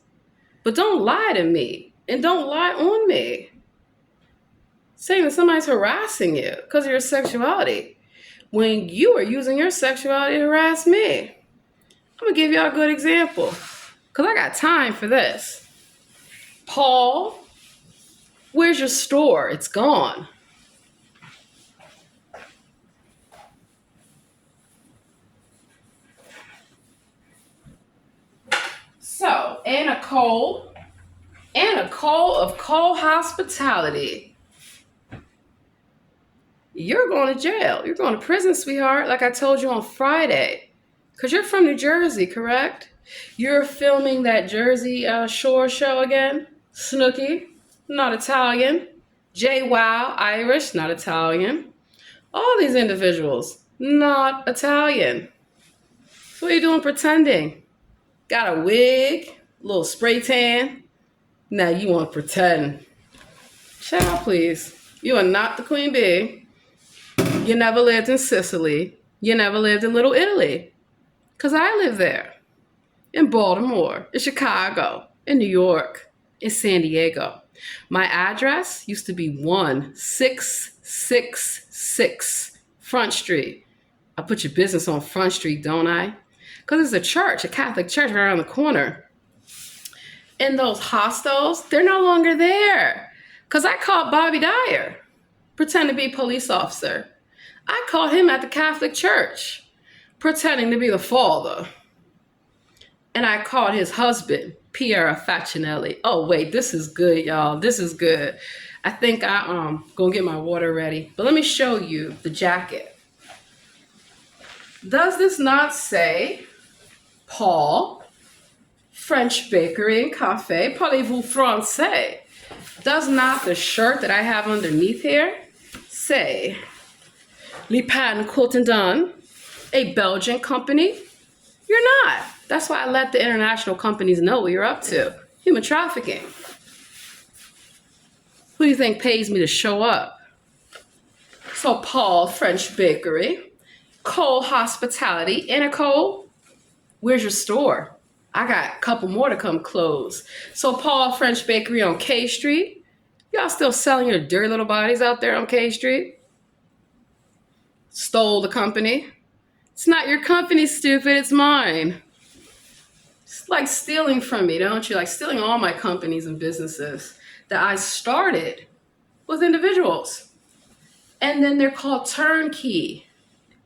But don't lie to me and don't lie on me. Saying that somebody's harassing you because of your sexuality when you are using your sexuality to harass me. I'm going to give y'all a good example because I got time for this. Paul, where's your store? It's gone. So, Anna Cole of Cole Hospitality. You're going to jail. You're going to prison, sweetheart, like I told you on Friday. Because you're from New Jersey, correct? You're filming that Jersey Shore show again. Snooki, not Italian. JWoww, Irish, not Italian. All these individuals, not Italian. So what are you doing pretending? Got a wig, a little spray tan. Now you want to pretend. Shut up, please. You are not the Queen Bee. You never lived in Sicily. You never lived in Little Italy. Because I live there. In Baltimore, in Chicago, in New York, in San Diego. My address used to be 1666 Front Street. I put your business on Front Street, don't I? Because there's a church, a Catholic church right around the corner. And those hostels, they're no longer there. Because I called Bobby Dyer, pretend to be a police officer. I called him at the Catholic church, pretending to be the father. And I called his husband, Piera Facinelli. Oh, wait, this is good, y'all. This is good. I think I gonna get my water ready. But let me show you the jacket. Does this not say Paul, French Bakery and Cafe, parlez-vous français? Does not the shirt that I have underneath here say Le Pain Cotendon, a Belgian company? You're not. That's why I let the international companies know what you're up to. Human trafficking. Who do you think pays me to show up? So Paul, French Bakery, Cole Hospitality, and Cole, where's your store? I got a couple more to come close. So Paul, French Bakery on K Street. Y'all still selling your dirty little bodies out there on K Street? Stole the company. It's not your company, stupid, it's mine. It's like stealing from me, don't you? Like stealing all my companies and businesses that I started with individuals. And then they're called turnkey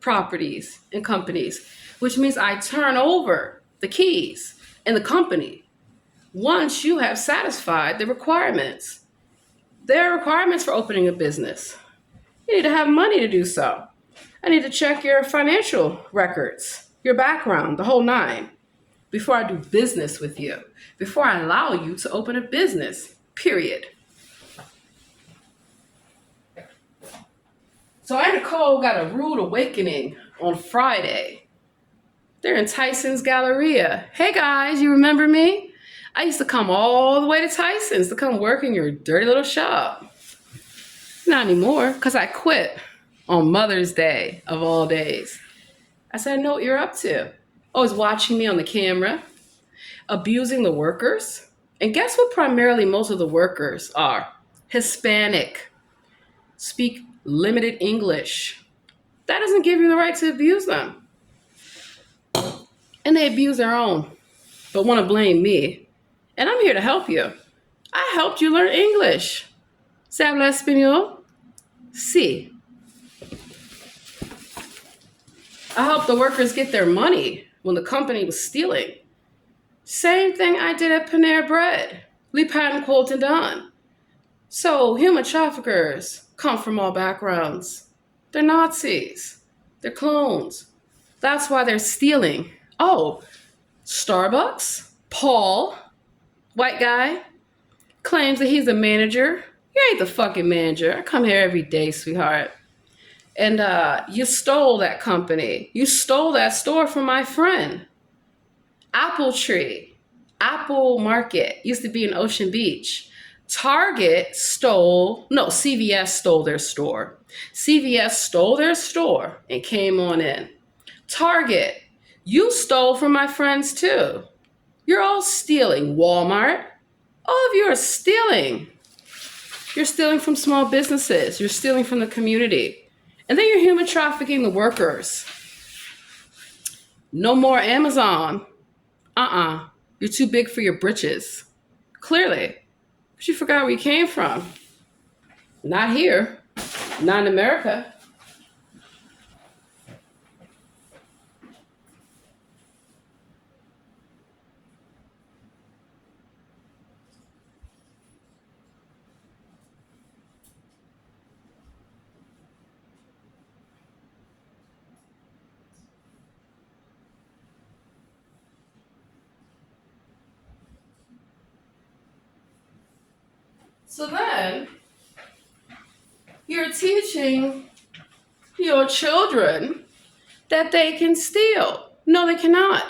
properties and companies, which means I turn over the keys in the company once you have satisfied the requirements. There are requirements for opening a business. You need to have money to do so. I need to check your financial records, your background, the whole nine, before I do business with you, before I allow you to open a business, period. So I and Nicole got a rude awakening on Friday. They're in Tyson's Galleria. Hey guys, you remember me? I used to come all the way to Tyson's to come work in your dirty little shop. Not anymore, because I quit on Mother's Day of all days. I said, I know what you're up to. Always watching me on the camera, abusing the workers. And guess what primarily most of the workers are? Hispanic. Speak limited English. That doesn't give you the right to abuse them. And they abuse their own, but want to blame me. And I'm here to help you. I helped you learn English. ¿Se habla español? Sí. I helped the workers get their money when the company was stealing. Same thing I did at Panera Bread. Le Pain Cotendon. So human traffickers come from all backgrounds. They're Nazis. They're clones. That's why they're stealing. Oh, Starbucks, Paul, white guy, claims that he's the manager. You ain't the fucking manager. I come here every day, sweetheart. And you stole that company. You stole that store from my friend. Apple Tree, Apple Market, used to be in Ocean Beach. CVS stole their store. CVS stole their store and came on in. Target, you stole from my friends too. You're all stealing. Walmart, all of you are stealing. You're stealing from small businesses. You're stealing from the community. And then you're human trafficking the workers. No more Amazon. You're too big for your britches. Clearly. But you forgot where you came from. Not here. Not in America. So then, you're teaching your children that they can steal. No, they cannot.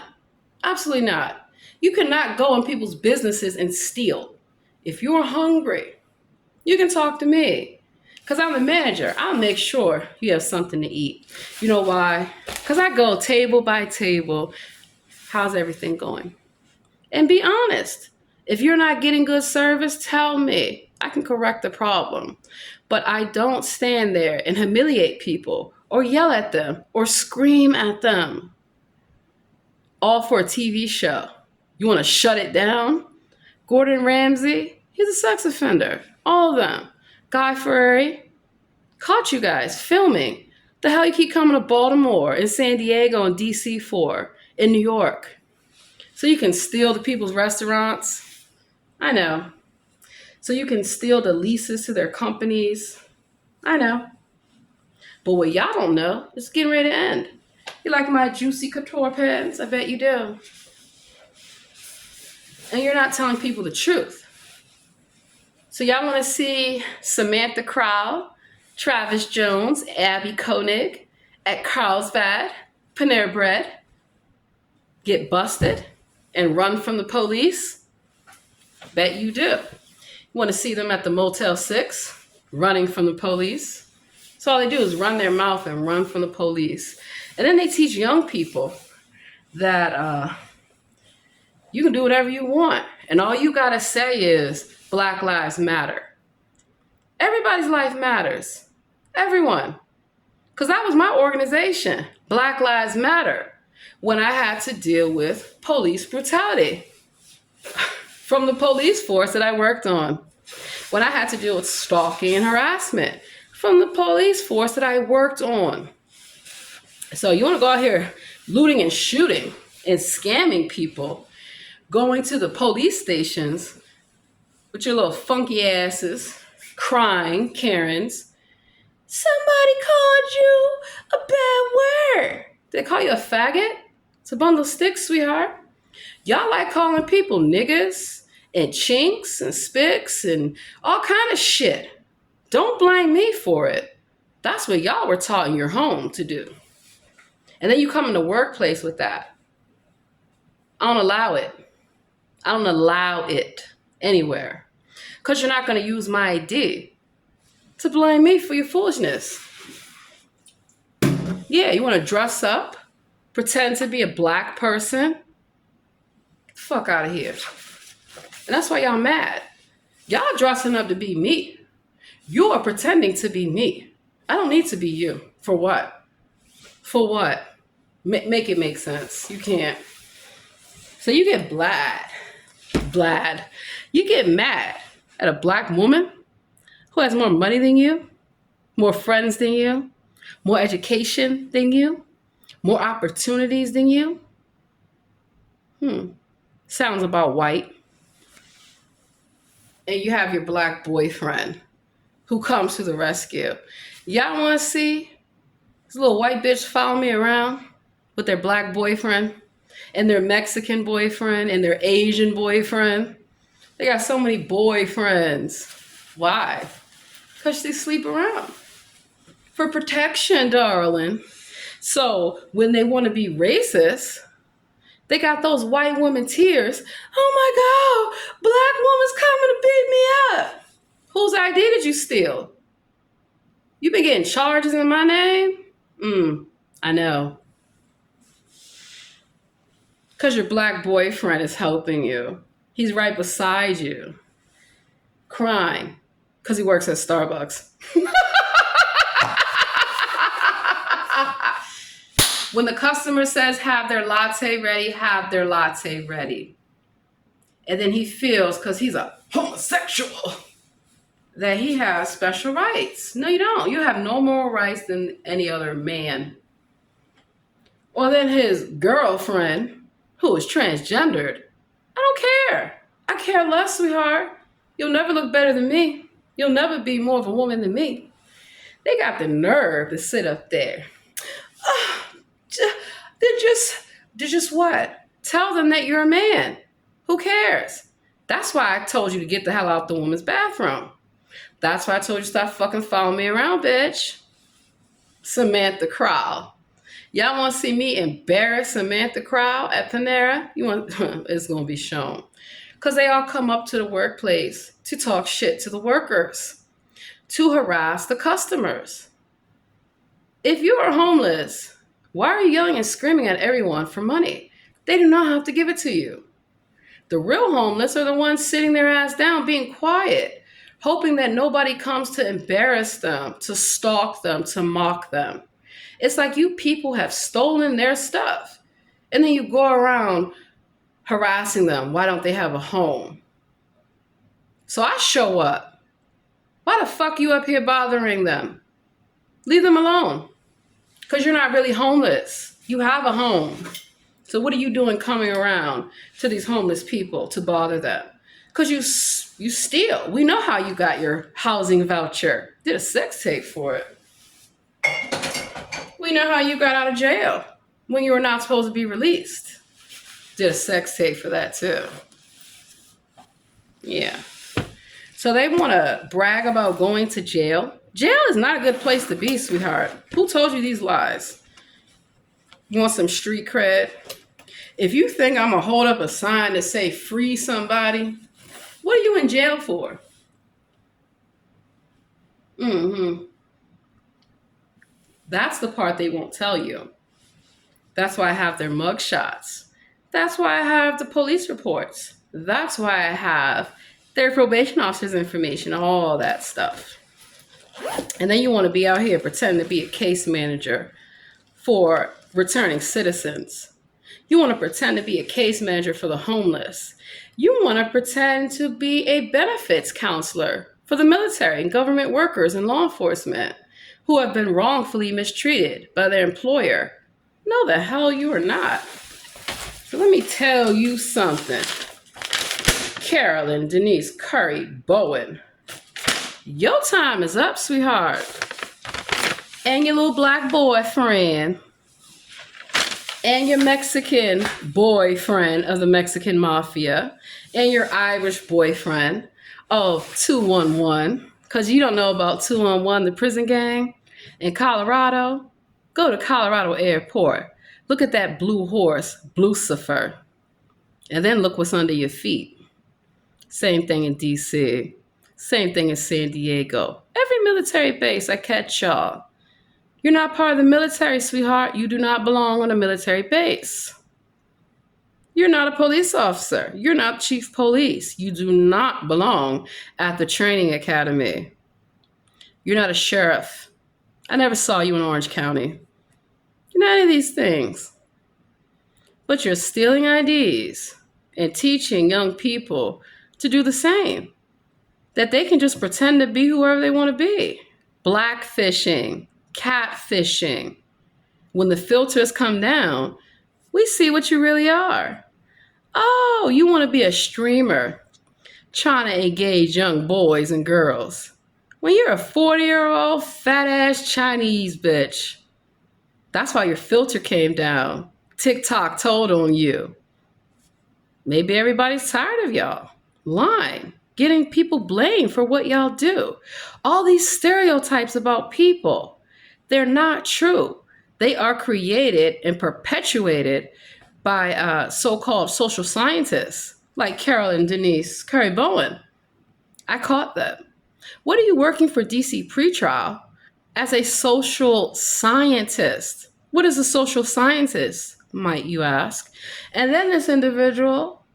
Absolutely not. You cannot go in people's businesses and steal. If you're hungry, you can talk to me. Because I'm the manager. I'll make sure you have something to eat. You know why? Because I go table by table. How's everything going? And be honest. If you're not getting good service, tell me. I can correct the problem. But I don't stand there and humiliate people or yell at them or scream at them. All for a TV show. You want to shut it down? Gordon Ramsay, he's a sex offender. All of them. Guy Fieri, caught you guys filming. The hell you keep coming to Baltimore and San Diego and DC for, in New York? So you can steal the people's restaurants? I know. So you can steal the leases to their companies. I know. But what y'all don't know, it's getting ready to end. You like my Juicy Couture pants? I bet you do. And you're not telling people the truth. So y'all want to see Samantha Crowell, Travis Jones, Abby Koenig at Carlsbad, Panera Bread get busted and run from the police? Bet you do. You want to see them at the Motel 6 running from the police? So all they do is run their mouth and run from the police. And then they teach young people that you can do whatever you want. And all you got to say is Black Lives Matter. Everybody's life matters. Everyone. Because that was my organization, Black Lives Matter, when I had to deal with police brutality from the police force that I worked on. When I had to deal with stalking and harassment from the police force that I worked on. So you want to go out here looting and shooting and scamming people, going to the police stations with your little funky asses, crying, Karens. Somebody called you a bad word. They call you a faggot? It's a bundle of sticks, sweetheart. Y'all like calling people niggas and chinks and spics and all kind of shit. Don't blame me for it. That's what y'all were taught in your home to do. And then you come in the workplace with that. I don't allow it. I don't allow it anywhere. Because you're not going to use my ID to blame me for your foolishness. Yeah, you want to dress up, pretend to be a black person? Fuck out of here. And that's why y'all mad. Y'all dressing up to be me. You are pretending to be me. I don't need to be you. For what? For what? Make it make sense. You can't. So you get blad. You get mad at a black woman who has more money than you, more friends than you, more education than you, more opportunities than you. Sounds about white. And you have your black boyfriend who comes to the rescue. Y'all want to see this little white bitch follow me around with their black boyfriend and their Mexican boyfriend and their Asian boyfriend? They got so many boyfriends. Why? Because they sleep around. For protection, darling. So when they want to be racist, they got those white women tears. Oh my God, black woman's coming to beat me up. Whose ID did you steal? You been getting charges in my name? I know. Because your black boyfriend is helping you. He's right beside you, crying, because he works at Starbucks. When the customer says, have their latte ready, have their latte ready. And then he feels, because he's a homosexual, that he has special rights. No, you don't. You have no more rights than any other man. Or then his girlfriend, who is transgendered. I don't care. I care less, sweetheart. You'll never look better than me. You'll never be more of a woman than me. They got the nerve to sit up there. They're just what? Tell them that you're a man. Who cares? That's why I told you to get the hell out the woman's bathroom. That's why I told you to stop fucking following me around, bitch. Samantha Crowell. Y'all want to see me embarrass Samantha Crowell at Panera? It's going to be shown. Because they all come up to the workplace to talk shit to the workers, to harass the customers. If you are homeless, why are you yelling and screaming at everyone for money? They do not have to give it to you. The real homeless are the ones sitting their ass down, being quiet, hoping that nobody comes to embarrass them, to stalk them, to mock them. It's like you people have stolen their stuff. And then you go around harassing them. Why don't they have a home? So I show up. Why the fuck you up here bothering them? Leave them alone. Because you're not really homeless. You have a home. So what are you doing coming around to these homeless people to bother them? Because you You steal. We know how you got your housing voucher. Did a sex tape for it. We know how you got out of jail when you were not supposed to be released. Did a sex tape for that too. Yeah. So they want to brag about going to jail. Jail is not a good place to be, sweetheart. Who told you these lies? You want some street cred? If you think I'm going to hold up a sign to say free somebody, what are you in jail for? That's the part they won't tell you. That's why I have their mug shots. That's why I have the police reports. That's why I have their probation officer's information, all that stuff. And then you want to be out here pretending to be a case manager for returning citizens. You want to pretend to be a case manager for the homeless. You want to pretend to be a benefits counselor for the military and government workers and law enforcement who have been wrongfully mistreated by their employer. No, the hell you are not. So let me tell you something. Carolyn Denise Curry Bowen, your time is up, sweetheart. And your little black boyfriend. And your Mexican boyfriend of the Mexican mafia. And your Irish boyfriend of 211. Because you don't know about 211, the prison gang in Colorado. Go to Colorado Airport. Look at that blue horse, Lucifer. And then look what's under your feet. Same thing in DC. Same thing in San Diego. Every military base, I catch y'all. You're not part of the military, sweetheart. You do not belong on a military base. You're not a police officer. You're not chief police. You do not belong at the training academy. You're not a sheriff. I never saw you in Orange County. You're not any of these things. But you're stealing IDs and teaching young people to do the same. That they can just pretend to be whoever they want to be. Blackfishing, catfishing. When the filters come down, we see what you really are. Oh, you want to be a streamer trying to engage young boys and girls. When you're a 40-year-old fat-ass Chinese bitch. That's why your filter came down. TikTok told on you. Maybe everybody's tired of y'all lying, getting people blamed for what y'all do. All these stereotypes about people, they're not true. They are created and perpetuated by so-called social scientists like Carolyn Denise Curry Bowen. I caught them. What are you working for DC pretrial as a social scientist? What is a social scientist, might you ask? And then this individual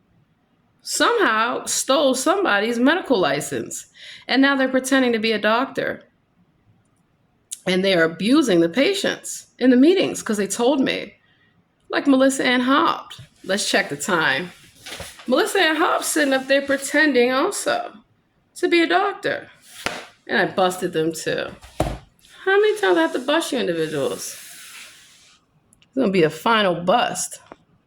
somehow stole somebody's medical license. And now they're pretending to be a doctor. And they're abusing the patients in the meetings because they told me. Like Melissa Ann Hobbs. Let's check the time. Melissa Ann Hobbs sitting up there pretending also to be a doctor. And I busted them too. How many times I have to bust you individuals? It's going to be a final bust.